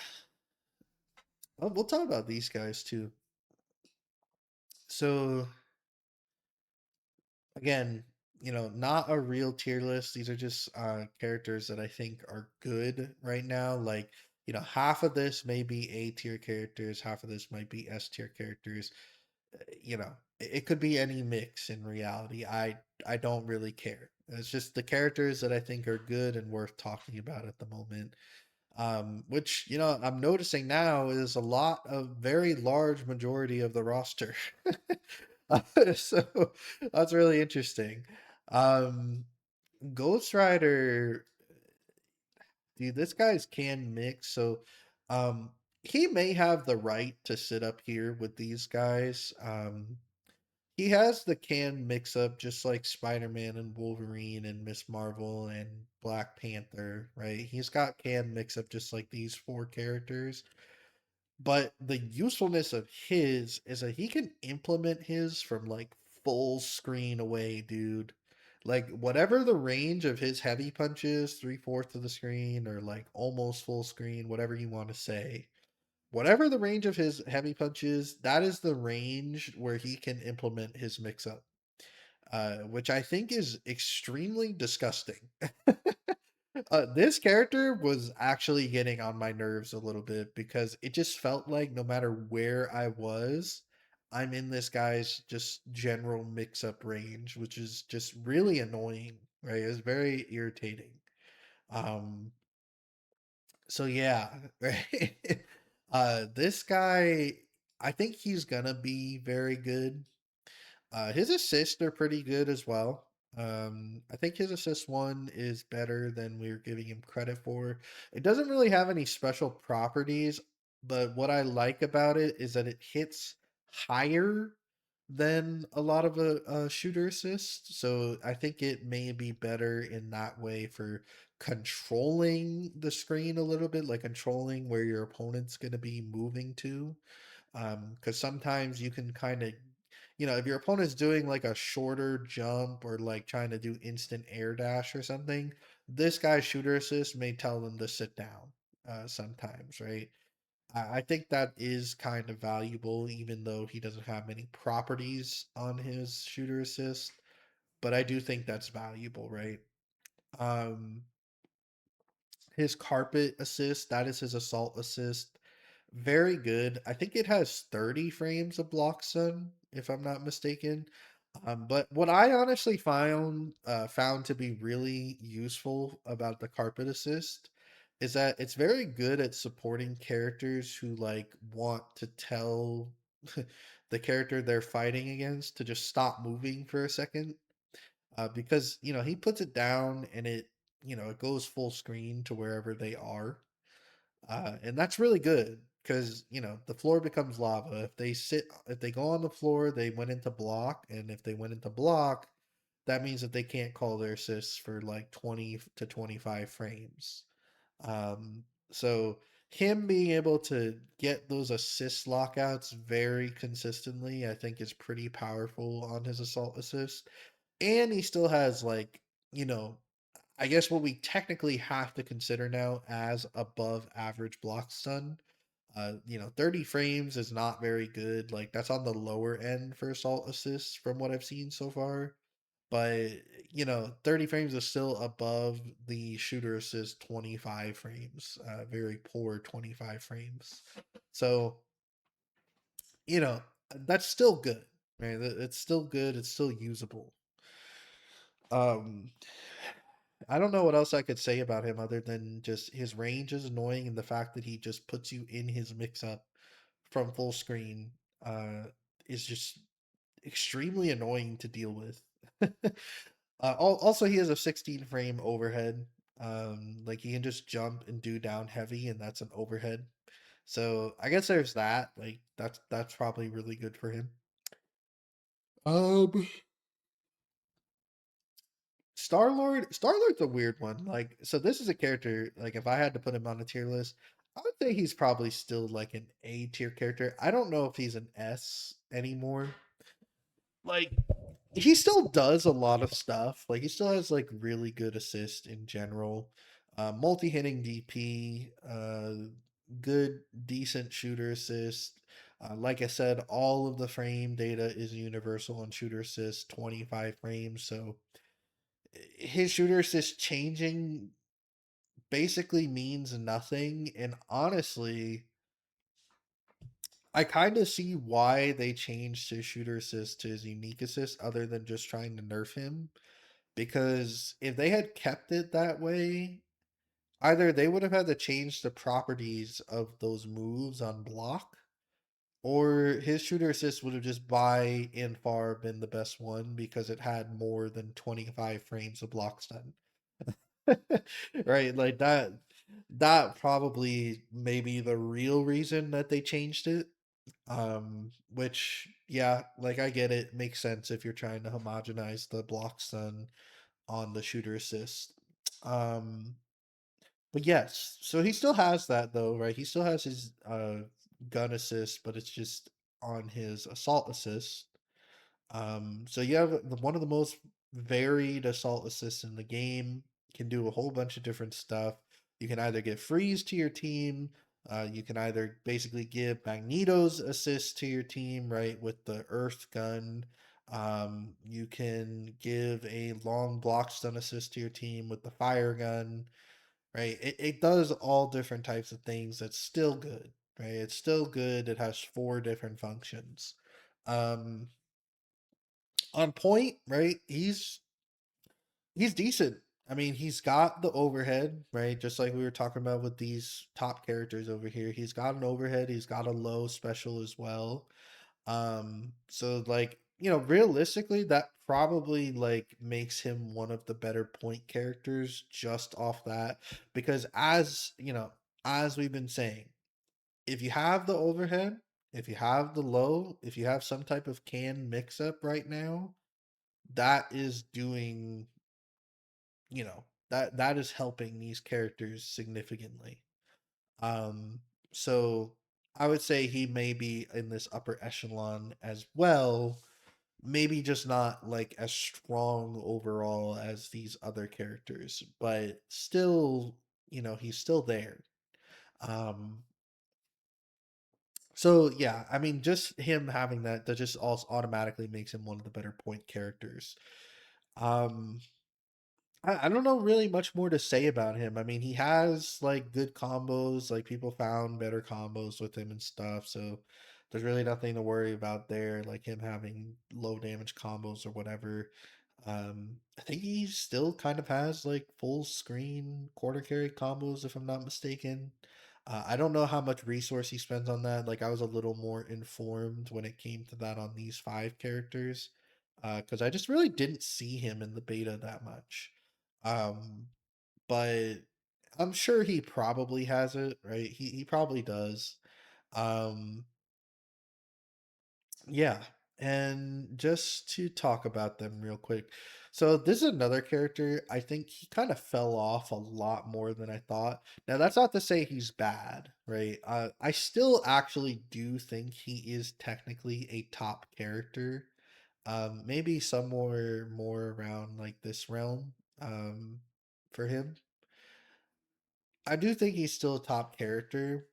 we'll talk about these guys too. So again, not a real tier list. These are just characters that I think are good right now. Like, half of this may be A tier characters, half of this might be S tier characters. It could be any mix in reality. I don't really care. It's just the characters that I think are good and worth talking about at the moment. Which I'm noticing now is a lot of very large majority of the roster. So that's really interesting. Um, Ghost Rider, dude, this guy's can mix. So, um, he may have the right to sit up here with these guys. He has the can mix up just like Spider-Man and Wolverine and Miss Marvel and Black Panther, right? He's got can mix up just like these four characters. But the usefulness of his is that he can implement his from like full screen away, dude. Like whatever the range of his heavy punches, 3/4 of the screen or like almost full screen, whatever you want to say. Whatever the range of his heavy punches, that is the range where he can implement his mix up, which I think is extremely disgusting. This character was actually getting on my nerves a little bit because it just felt like no matter where I was, I'm in this guy's just general mix up range, which is just really annoying, right? It's very irritating. Um, so yeah, right. This guy, I think he's gonna be very good. His assists are pretty good as well. I think his assist one is better than we are giving him credit for. It doesn't really have any special properties, but what I like about it is that it hits higher than a lot of a shooter assist. So I think it may be better in that way for controlling the screen a little bit, like controlling where your opponent's going to be moving to. Because sometimes you can kind of, if your opponent's doing like a shorter jump or like trying to do instant air dash or something, this guy's shooter assist may tell them to sit down sometimes, right? I think that is kind of valuable, even though he doesn't have many properties on his shooter assist. But I do think that's valuable, right? Um, his carpet assist, that is his assault assist. Very good. I think it has 30 frames of block stun, if I'm not mistaken. But what I honestly found to be really useful about the carpet assist is that it's very good at supporting characters who like want to tell the character they're fighting against to just stop moving for a second. Because he puts it down and it goes full screen to wherever they are. And that's really good because the floor becomes lava. If they go on the floor, they went into block, and if they went into block, that means that they can't call their assists for like 20 to 25 frames. So him being able to get those assist lockouts very consistently, I think is pretty powerful on his assault assist. And he still has like, you know, I guess what we technically have to consider now as above average block stun. 30 frames is not very good. Like that's on the lower end for assault assists from what I've seen so far. But 30 frames is still above the shooter assist 25 frames. Very poor 25 frames. So, you know, that's still good. Right? It's still good. It's still usable. Um, I don't know what else I could say about him other than just his range is annoying and the fact that he just puts you in his mix up from full screen is just extremely annoying to deal with. Also, he has a 16 frame overhead. Like he can just jump and do down heavy, and that's an overhead. So I guess there's that. Like that's probably really good for him. Um, Star Lord's a weird one. Like, so this is a character. Like, if I had to put him on a tier list, I would say he's probably still like an A tier character. I don't know if he's an S anymore. Like, he still does a lot of stuff. Like, he still has like really good assist in general. Multi hitting DP, good decent shooter assist. Like I said, all of the frame data is universal on shooter assist, 25 frames. So his shooter assist changing basically means nothing. And honestly, I kind of see why they changed his shooter assist to his unique assist, other than just trying to nerf him. Because if they had kept it that way, either they would have had to change the properties of those moves on block, or his shooter assist would have just by and far been the best one because it had more than 25 frames of block stun. Right, like that probably may be the real reason that they changed it. Which yeah, like I get it, makes sense if you're trying to homogenize the block stun on the shooter assist. Um, but yes, so he still has that though, right? He still has his gun assist, but it's just on his assault assist. So you have one of the most varied assault assists in the game. Can do a whole bunch of different stuff. You can either give freeze to your team. You can either basically give Magneto's assist to your team, right, with the Earth gun. You can give a long block stun assist to your team with the fire gun, right? It does all different types of things. That's still good, right? It's still good. It has four different functions. Um, on point, right? He's decent. I mean, he's got the overhead, right? Just like we were talking about with these top characters over here. He's got an overhead, he's got a low special as well. So like, realistically that probably like makes him one of the better point characters just off that because as we've been saying, if you have the overhead, if you have the low, if you have some type of can mix up right now, that is doing, that is helping these characters significantly. Um, so I would say he may be in this upper echelon as well. Maybe just not like as strong overall as these other characters, but still, he's still there. Um, so yeah, I mean, just him having that just also automatically makes him one of the better point characters. Um, I don't know really much more to say about him. I mean, he has like good combos, like people found better combos with him and stuff. So there's really nothing to worry about there, like him having low damage combos or whatever. I think he still kind of has like full screen quarter carry combos, if I'm not mistaken. I don't know how much resource he spends on that. Like I was a little more informed when it came to that on these five characters, because I just really didn't see him in the beta that much. Um, but I'm sure he probably has it, right? He probably does. Um, yeah. And just to talk about them real quick. So this is another character. I think he kind of fell off a lot more than I thought. Now that's not to say he's bad, right? I still actually do think he is technically a top character. Maybe somewhere more around like this realm. For him. I do think he's still a top character.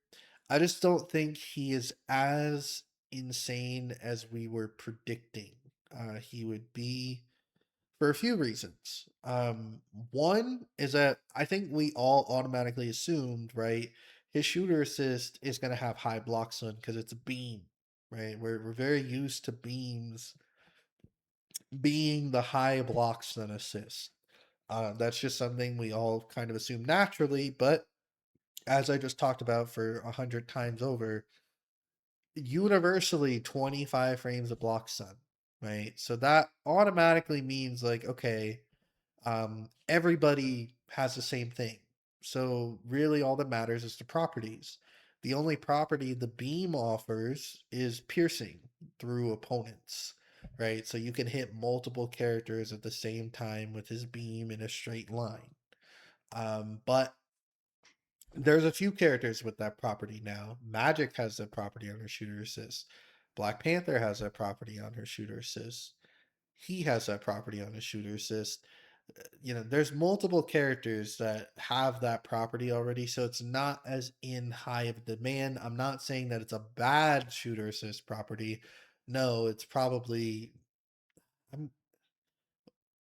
I just don't think he is as insane as we were predicting he would be for a few reasons. One is that I think we all automatically assumed, right, his shooter assist is going to have high block stun because it's a beam, right? We're very used to beams being the high block stun assist. That's just something we all kind of assume naturally, but as I just talked about for 100 times over, universally 25 frames of block stun, right? So that automatically means like, okay, everybody has the same thing. So really all that matters is the properties. The only property the beam offers is piercing through opponents, right? So you can hit multiple characters at the same time with his beam in a straight line. But there's a few characters with that property now. Magic has that property on her shooter assist. Black Panther has that property on her shooter assist. He has that property on his shooter assist. There's multiple characters that have that property already, so it's not as in high of demand. I'm not saying that it's a bad shooter assist property. No, it's probably, I'm,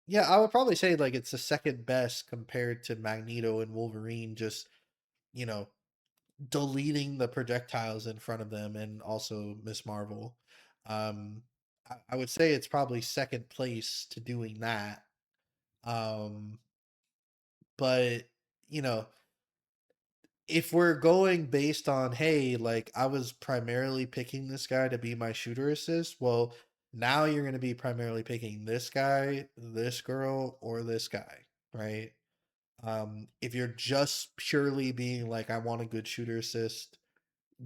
yeah, I would probably say like it's the second best compared to Magneto and Wolverine. Just you know, deleting the projectiles in front of them and also Miss Marvel. I would say it's probably second place to doing that. Um, but you know, if we're going based on, hey, like I was primarily picking this guy to be my shooter assist, well, now you're going to be primarily picking this guy, this girl, or this guy, right? If you're just purely being like, I want a good shooter assist,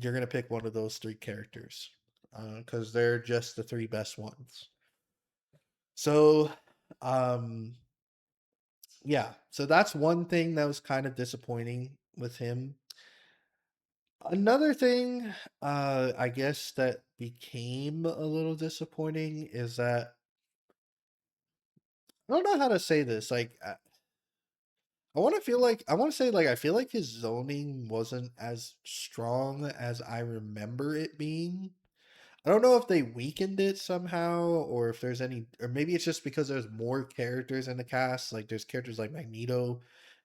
you're gonna pick one of those three characters because they're just the three best ones. So, um, yeah, so that's one thing that was kind of disappointing with him. Another thing, I guess that became a little disappointing is that I don't know how to say this. Like, I want to say like I feel like his zoning wasn't as strong as I remember it being. I don't know if they weakened it somehow or if there's any, or maybe it's just because there's more characters in the cast. Like there's characters like Magneto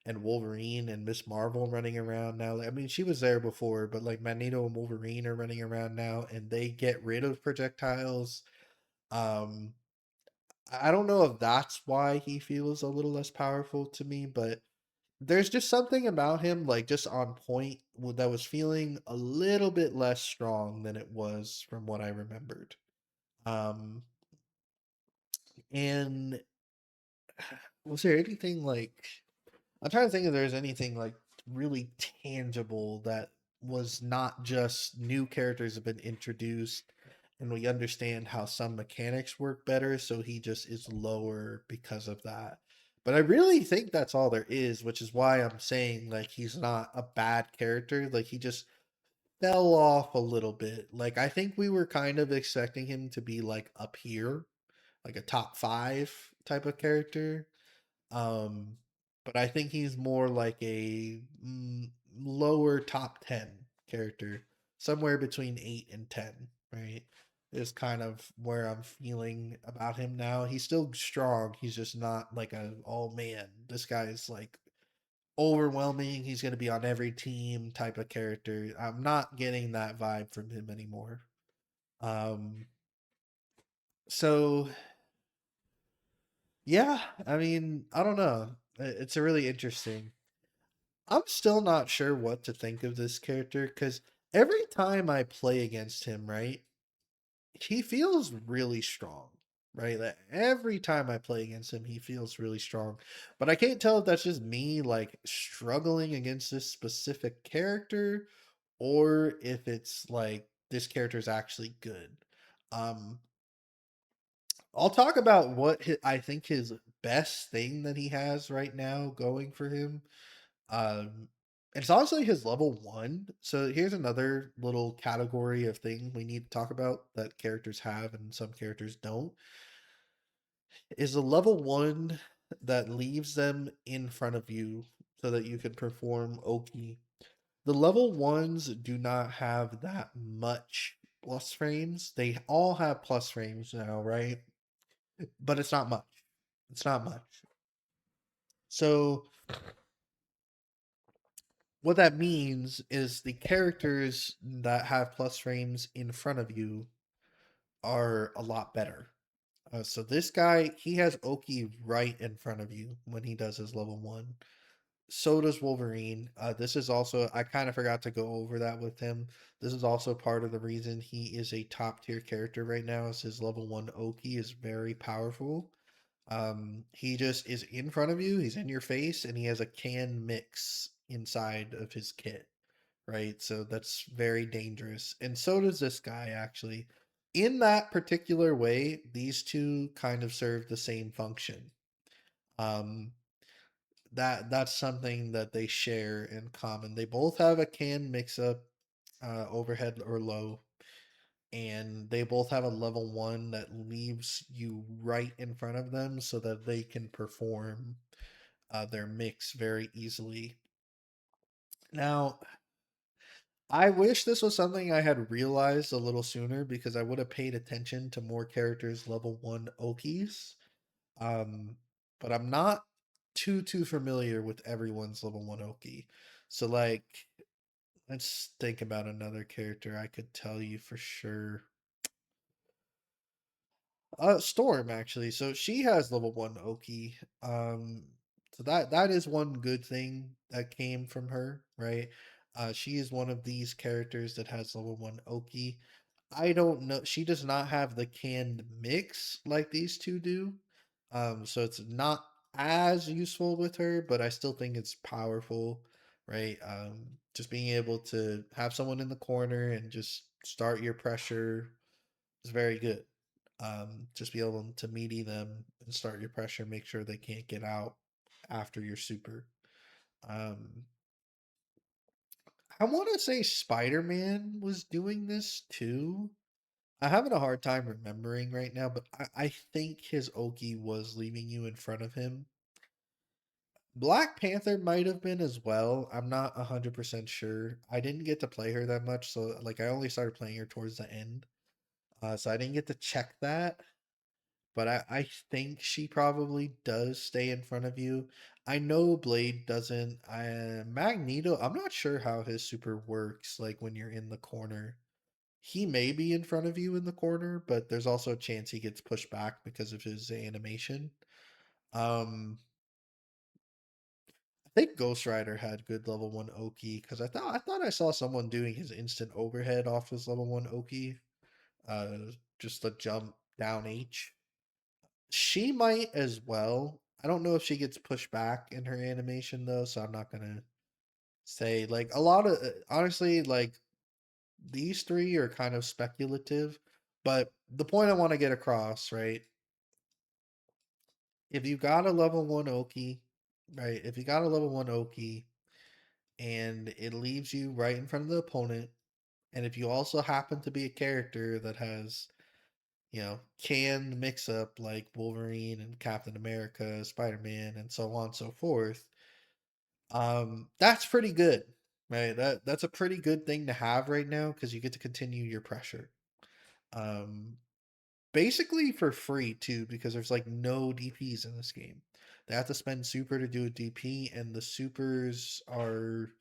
and Wolverine and Miss Marvel running around now. I mean, she was there before, but like Magneto and Wolverine are running around now and they get rid of projectiles. Um, I don't know if that's why he feels a little less powerful to me, but there's just something about him, like just on point, that was feeling a little bit less strong than it was from what I remembered. Um, and was there anything like I'm trying to think if there's anything like really tangible that was not just new characters have been introduced and we understand how some mechanics work better, so he just is lower because of that. But I really think that's all there is, which is why I'm saying like he's not a bad character. Like he just fell off a little bit. Like I think we were kind of expecting him to be like up here, like a top 5 type of character. Um, but I think he's more like a lower top 10 character, somewhere between 8 and 10, right? Is kind of where I'm feeling about him now. He's still strong. He's just not like a, oh man, this guy is like overwhelming. He's going to be on every team type of character. I'm not getting that vibe from him anymore. Um, so yeah, I mean, I don't know. It's a really interesting. I'm still not sure what to think of this character because every time I play against him, right, he feels really strong, right? Like every time I play against him, he feels really strong. But I can't tell if that's just me like struggling against this specific character or if it's like this character is actually good. Um, I'll talk about what I think his best thing that he has right now going for him. It's honestly his level 1. So here's another little category of thing we need to talk about that characters have and some characters don't. Is a level 1 that leaves them in front of you so that you can perform Oki. The level 1s do not have that much plus frames. They all have plus frames now, right? But it's not much. It's not much. So what that means is the characters that have plus frames in front of you are a lot better. So this guy, he has Oki right in front of you when he does his level 1. So does Wolverine. This is also, I kind of forgot to go over that with him. This is also part of the reason he is a top tier character right now, is his level 1 Oki is very powerful. He just is in front of you, he's in your face, and he has a can mix inside of his kit, right? So that's very dangerous. And so does this guy, actually. In that particular way, these two kind of serve the same function. Um, that's something that they share in common. They both have a can mix up, overhead or low, and they both have a level 1 that leaves you right in front of them so that they can perform their mix very easily. Now, I wish this was something I had realized a little sooner because I would have paid attention to more characters level 1 Okies. Um, but I'm not too familiar with everyone's level 1 Oki. So like let's think about another character I could tell you for sure. Storm actually. So she has level 1 Oki. Um so that is one good thing that came from her, right? She is one of these characters that has level 1 Oki. I don't know. She does not have the canned mix like these two do. So it's not as useful with her, but I still think it's powerful, right? Just being able to have someone in the corner and just start your pressure is very good. Just be able to meaty them and start your pressure, make sure they can't get out after your super. Um, I want to say Spider-Man was doing this too. I'm having a hard time remembering right now, but I think his Oki was leaving you in front of him. Black Panther might have been as well. I'm not 100% sure. I didn't get to play her that much, so like I only started playing her towards the end. So I didn't get to check that. But I think she probably does stay in front of you. I know Blade doesn't. Magneto, I'm not sure how his super works, like when you're in the corner. He may be in front of you in the corner, but there's also a chance he gets pushed back because of his animation. Um, I think Ghost Rider had good level one Oki because I thought I saw someone doing his instant overhead off his level one Oki. Just a jump down H. She might as well. I don't know if she gets pushed back in her animation though, so I'm not gonna say like a lot of honestly like these three are kind of speculative, but the point I want to get across, right? If you got a level one Oki, right? If you got a level one Oki and it leaves you right in front of the opponent, and if you also happen to be a character that has canned mix up like Wolverine and Captain America, Spider-Man, and so on and so forth, that's pretty good, right? That's a pretty good thing to have right now because you get to continue your pressure. Um, basically for free too, because there's like no DPs in this game. They have to spend super to do a DP, and the supers are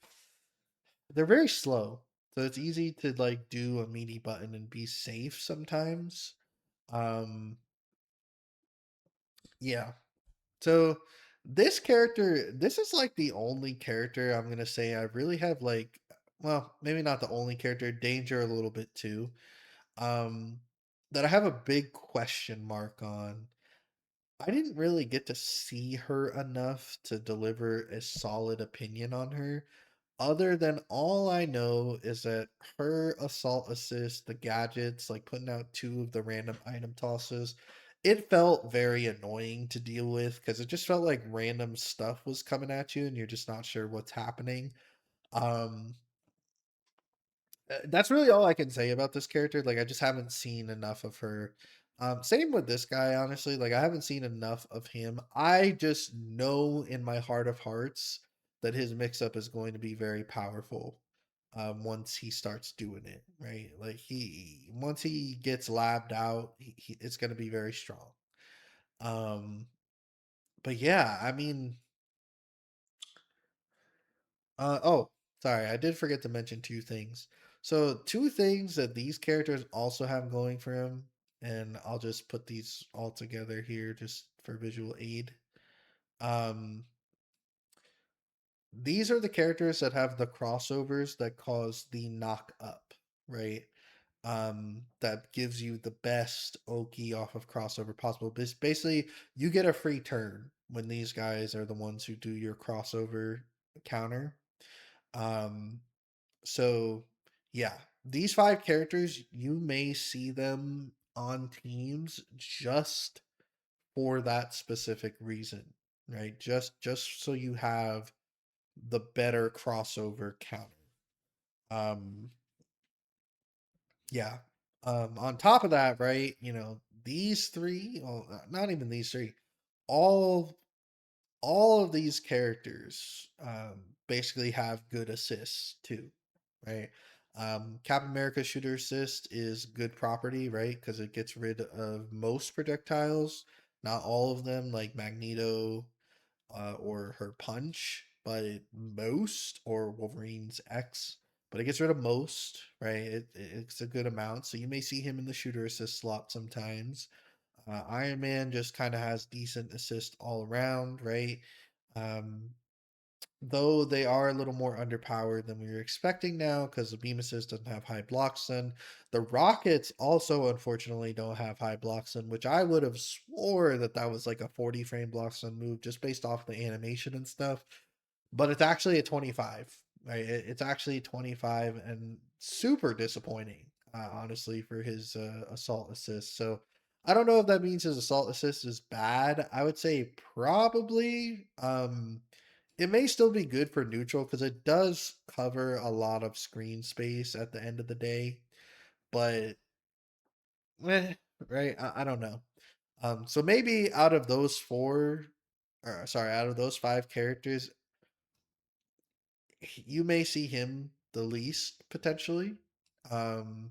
they're very slow. So it's easy to like do a meaty button and be safe sometimes. Um, yeah. So this is like the only character I'm gonna say I really have like, well, maybe not the only character, Danger a little bit too. Um, that I have a big question mark on. I didn't really get to see her enough to deliver a solid opinion on her. Other than all I know is that her assault assist, the gadgets, like putting out two of the random item tosses, it felt very annoying to deal with because it just felt like random stuff was coming at you and you're just not sure what's happening. Um, that's really all I can say about this character. Like, I just haven't seen enough of her. Same with this guy, honestly. Like, I haven't seen enough of him. I just know in my heart of hearts that his mix up is going to be very powerful once he starts doing it, right? Like, once he gets labbed out, it's going to be very strong. Um, but yeah, I mean, oh, sorry, I did forget to mention two things. So, two things that these characters also have going for them, and I'll just put these all together here just for visual aid. Um, these are the characters that have the crossovers that cause the knock up, right? That gives you the best Oki off of crossover possible. Basically, you get a free turn when these guys are the ones who do your crossover counter. Um, So, yeah, these five characters, you may see them on teams just for that specific reason, right? Just so you have the better crossover counter. Um, yeah. On top of that, right, these three, well, not even these three, all all of these characters basically have good assists too, right? Captain America's shooter assist is good property, right? Because it gets rid of most projectiles, not all of them, like Magneto or her punch, but most or Wolverine's X. But it gets rid of most, right? It's a good amount, so you may see him in the shooter assist slot sometimes. Iron Man just kind of has decent assist all around, right? Um, though they are a little more underpowered than we were expecting now because the beam assist doesn't have high block stun. The rockets also unfortunately don't have high block stun, which I would have swore that that was like a 40 frame block stun move just based off the animation and stuff, but it's actually a 25, right? It's actually 25 and super disappointing, honestly, for his assault assist. So I don't know if that means his assault assist is bad. I would say probably. It may still be good for neutral because it does cover a lot of screen space at the end of the day, but eh, right? I don't know. So maybe out of those four, or sorry, out of those five characters, you may see him the least potentially. Um,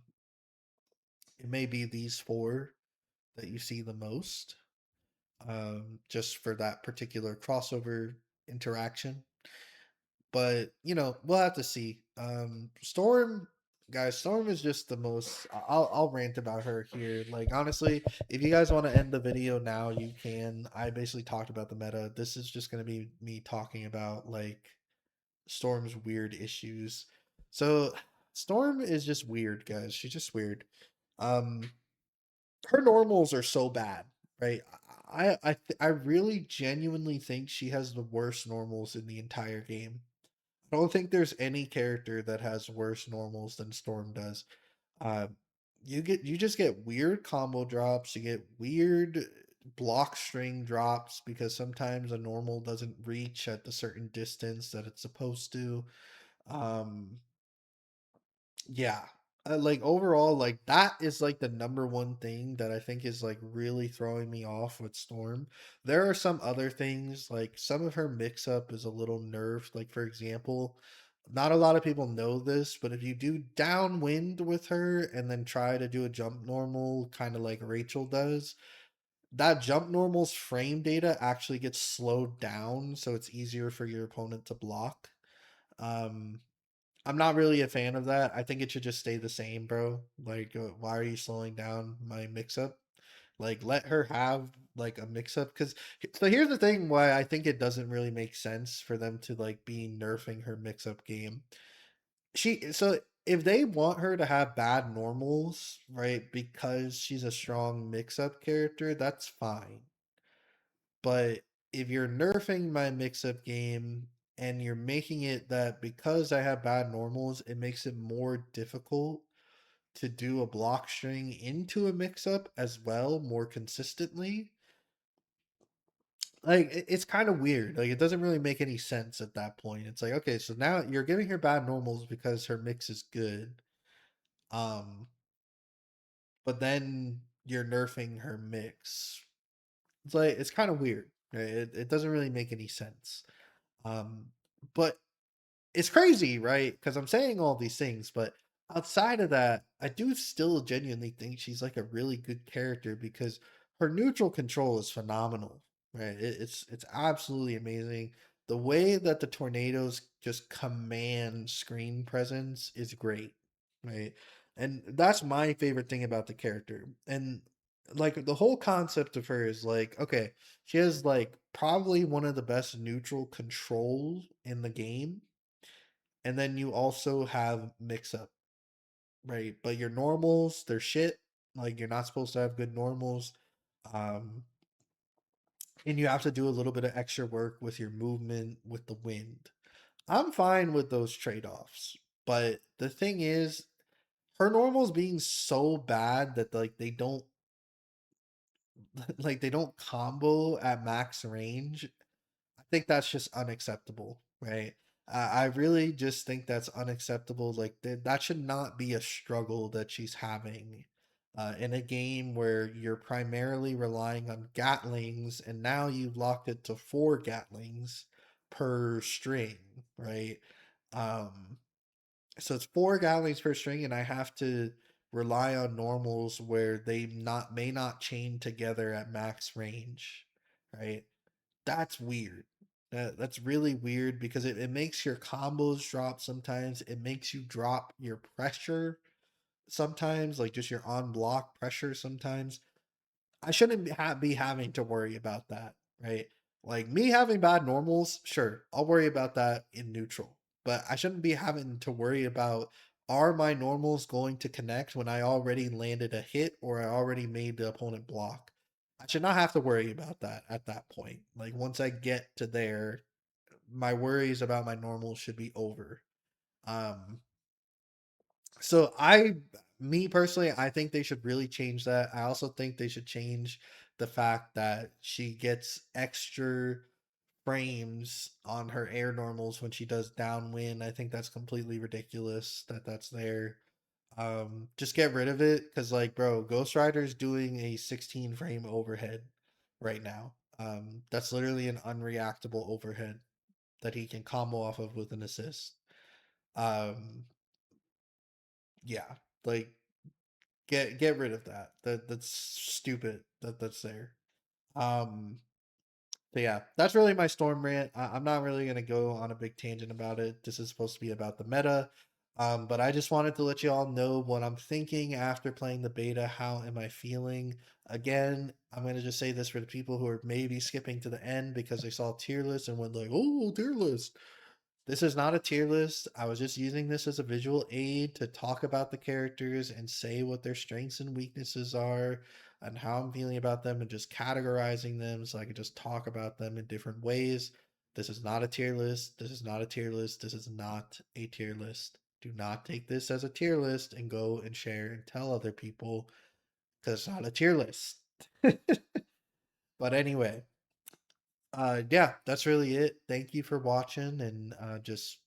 it may be these four that you see the most, just for that particular crossover interaction. But we'll have to see. Storm, guys, Storm is just the most. I'll rant about her here. Like honestly, if you guys want to end the video now, you can. I basically talked about the meta. This is just gonna be me talking about like Storm's weird issues. So Storm is just weird, guys. She's just weird. Um, her normals are so bad, right? I really genuinely think she has the worst normals in the entire game. I don't think there's any character that has worse normals than Storm does. Uh, you just get weird combo drops. You get weird block string drops because sometimes a normal doesn't reach at the certain distance that it's supposed to. Um, yeah. Like overall, like that is like the number one thing that I think is like really throwing me off with Storm. There are some other things, like some of her mix up is a little nerfed. Like for example, not a lot of people know this, but if you do downwind with her and then try to do a jump normal, kind of like Rachel does, that jump normal's frame data actually gets slowed down, so it's easier for your opponent to block. Um, I'm not really a fan of that. I think it should just stay the same, bro. Like, why are you slowing down my mix up? Like, let her have like a mix up. Because so here's the thing: why I think it doesn't really make sense for them to like be nerfing her mix up game. So if they want her to have bad normals, right? Because she's a strong mix up character, that's fine. But if you're nerfing my mix-up game and you're making it that because I have bad normals, it makes it more difficult to do a block string into a mix-up as well more consistently. Like it's kind of weird. Like it doesn't really make any sense at that point. It's like, okay, so now you're giving her bad normals because her mix is good. Um, but then you're nerfing her mix. It's like it's kind of weird. Right? It doesn't really make any sense. Um, but it's crazy, right? Because I'm saying all these things, but outside of that, I do still genuinely think she's like a really good character because her neutral control is phenomenal, right? It's absolutely amazing. The way that the tornadoes just command screen presence is great, right? And that's my favorite thing about the character. And like the whole concept of her is like, okay, she has like probably one of the best neutral controls in the game, and then you also have mix up, right? But your normals, they're shit. Like you're not supposed to have good normals. Um, and you have to do a little bit of extra work with your movement with the wind. I'm fine with those trade-offs. But the thing is, her normals being so bad that like they don't like they don't combo at max range, I think that's just unacceptable, right? I really just think that's unacceptable. Like that should not be a struggle that she's having in a game where you're primarily relying on Gatlings, and now you've locked it to four Gatlings per string, right? Um, so it's four Gatlings per string, and I have to rely on normals where they not may not chain together at max range, right? That's weird. That's really weird because it makes your combos drop sometimes. It makes you drop your pressure sometimes, like just your on block pressure sometimes. I shouldn't be having to worry about that, right? Like me having bad normals, sure, I'll worry about that in neutral. But I shouldn't be having to worry about are my normals going to connect when I already landed a hit or I already made the opponent block. I should not have to worry about that at that point. Like once I get to there, my worries about my normals should be over. Um so me personally, I think they should really change that. I also think they should change the fact that she gets extra frames on her air normals when she does downwind. I think that's completely ridiculous that that's there. Just get rid of it because, like, bro, Ghost Rider's doing a 16 frame overhead right now. That's literally an unreactable overhead that he can combo off of with an assist. Um, yeah, like get rid of that. That's stupid that that's there. Um, So yeah, that's really my Storm rant. I'm not really gonna go on a big tangent about it. This is supposed to be about the meta. But I just wanted to let you all know what I'm thinking after playing the beta. How am I feeling? Again, I'm gonna just say this for the people who are maybe skipping to the end because they saw tier list and went like, "Oh, tier list." This is not a tier list. I was just using this as a visual aid to talk about the characters and say what their strengths and weaknesses are and how I'm feeling about them and just categorizing them so I could just talk about them in different ways. This is not a tier list. This is not a tier list. This is not a tier list. Do not take this as a tier list and go and share and tell other people because it's not a tier list. But anyway, yeah, that's really it. Thank you for watching and just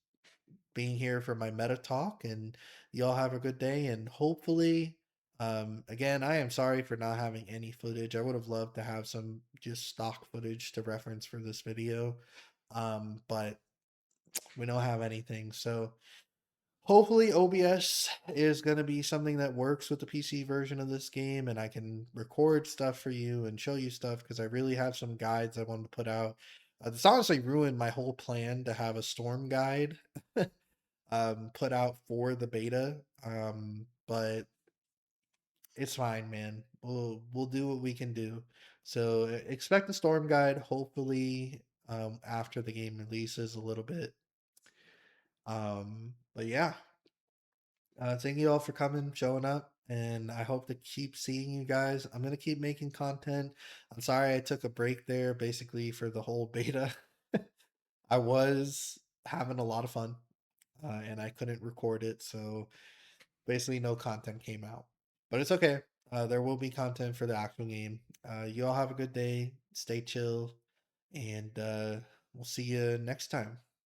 being here for my meta talk, and y'all have a good day, and hopefully again, I am sorry for not having any footage. I would have loved to have some just stock footage to reference for this video, but we don't have anything. So hopefully OBS is going to be something that works with the PC version of this game, and I can record stuff for you and show you stuff because I really have some guides I want to put out. This honestly ruined my whole plan to have a storm guide put out for the beta. But it's fine, man. We'll do what we can do. So expect the storm guide hopefully after the game releases a little bit. But yeah, thank you all for coming, showing up, and I hope to keep seeing you guys. I'm gonna keep making content. I'm sorry I took a break there, basically for the whole beta. I was having a lot of fun, and I couldn't record it, so basically no content came out. But it's okay. There will be content for the actual game. You all have a good day. Stay chill, and we'll see you next time.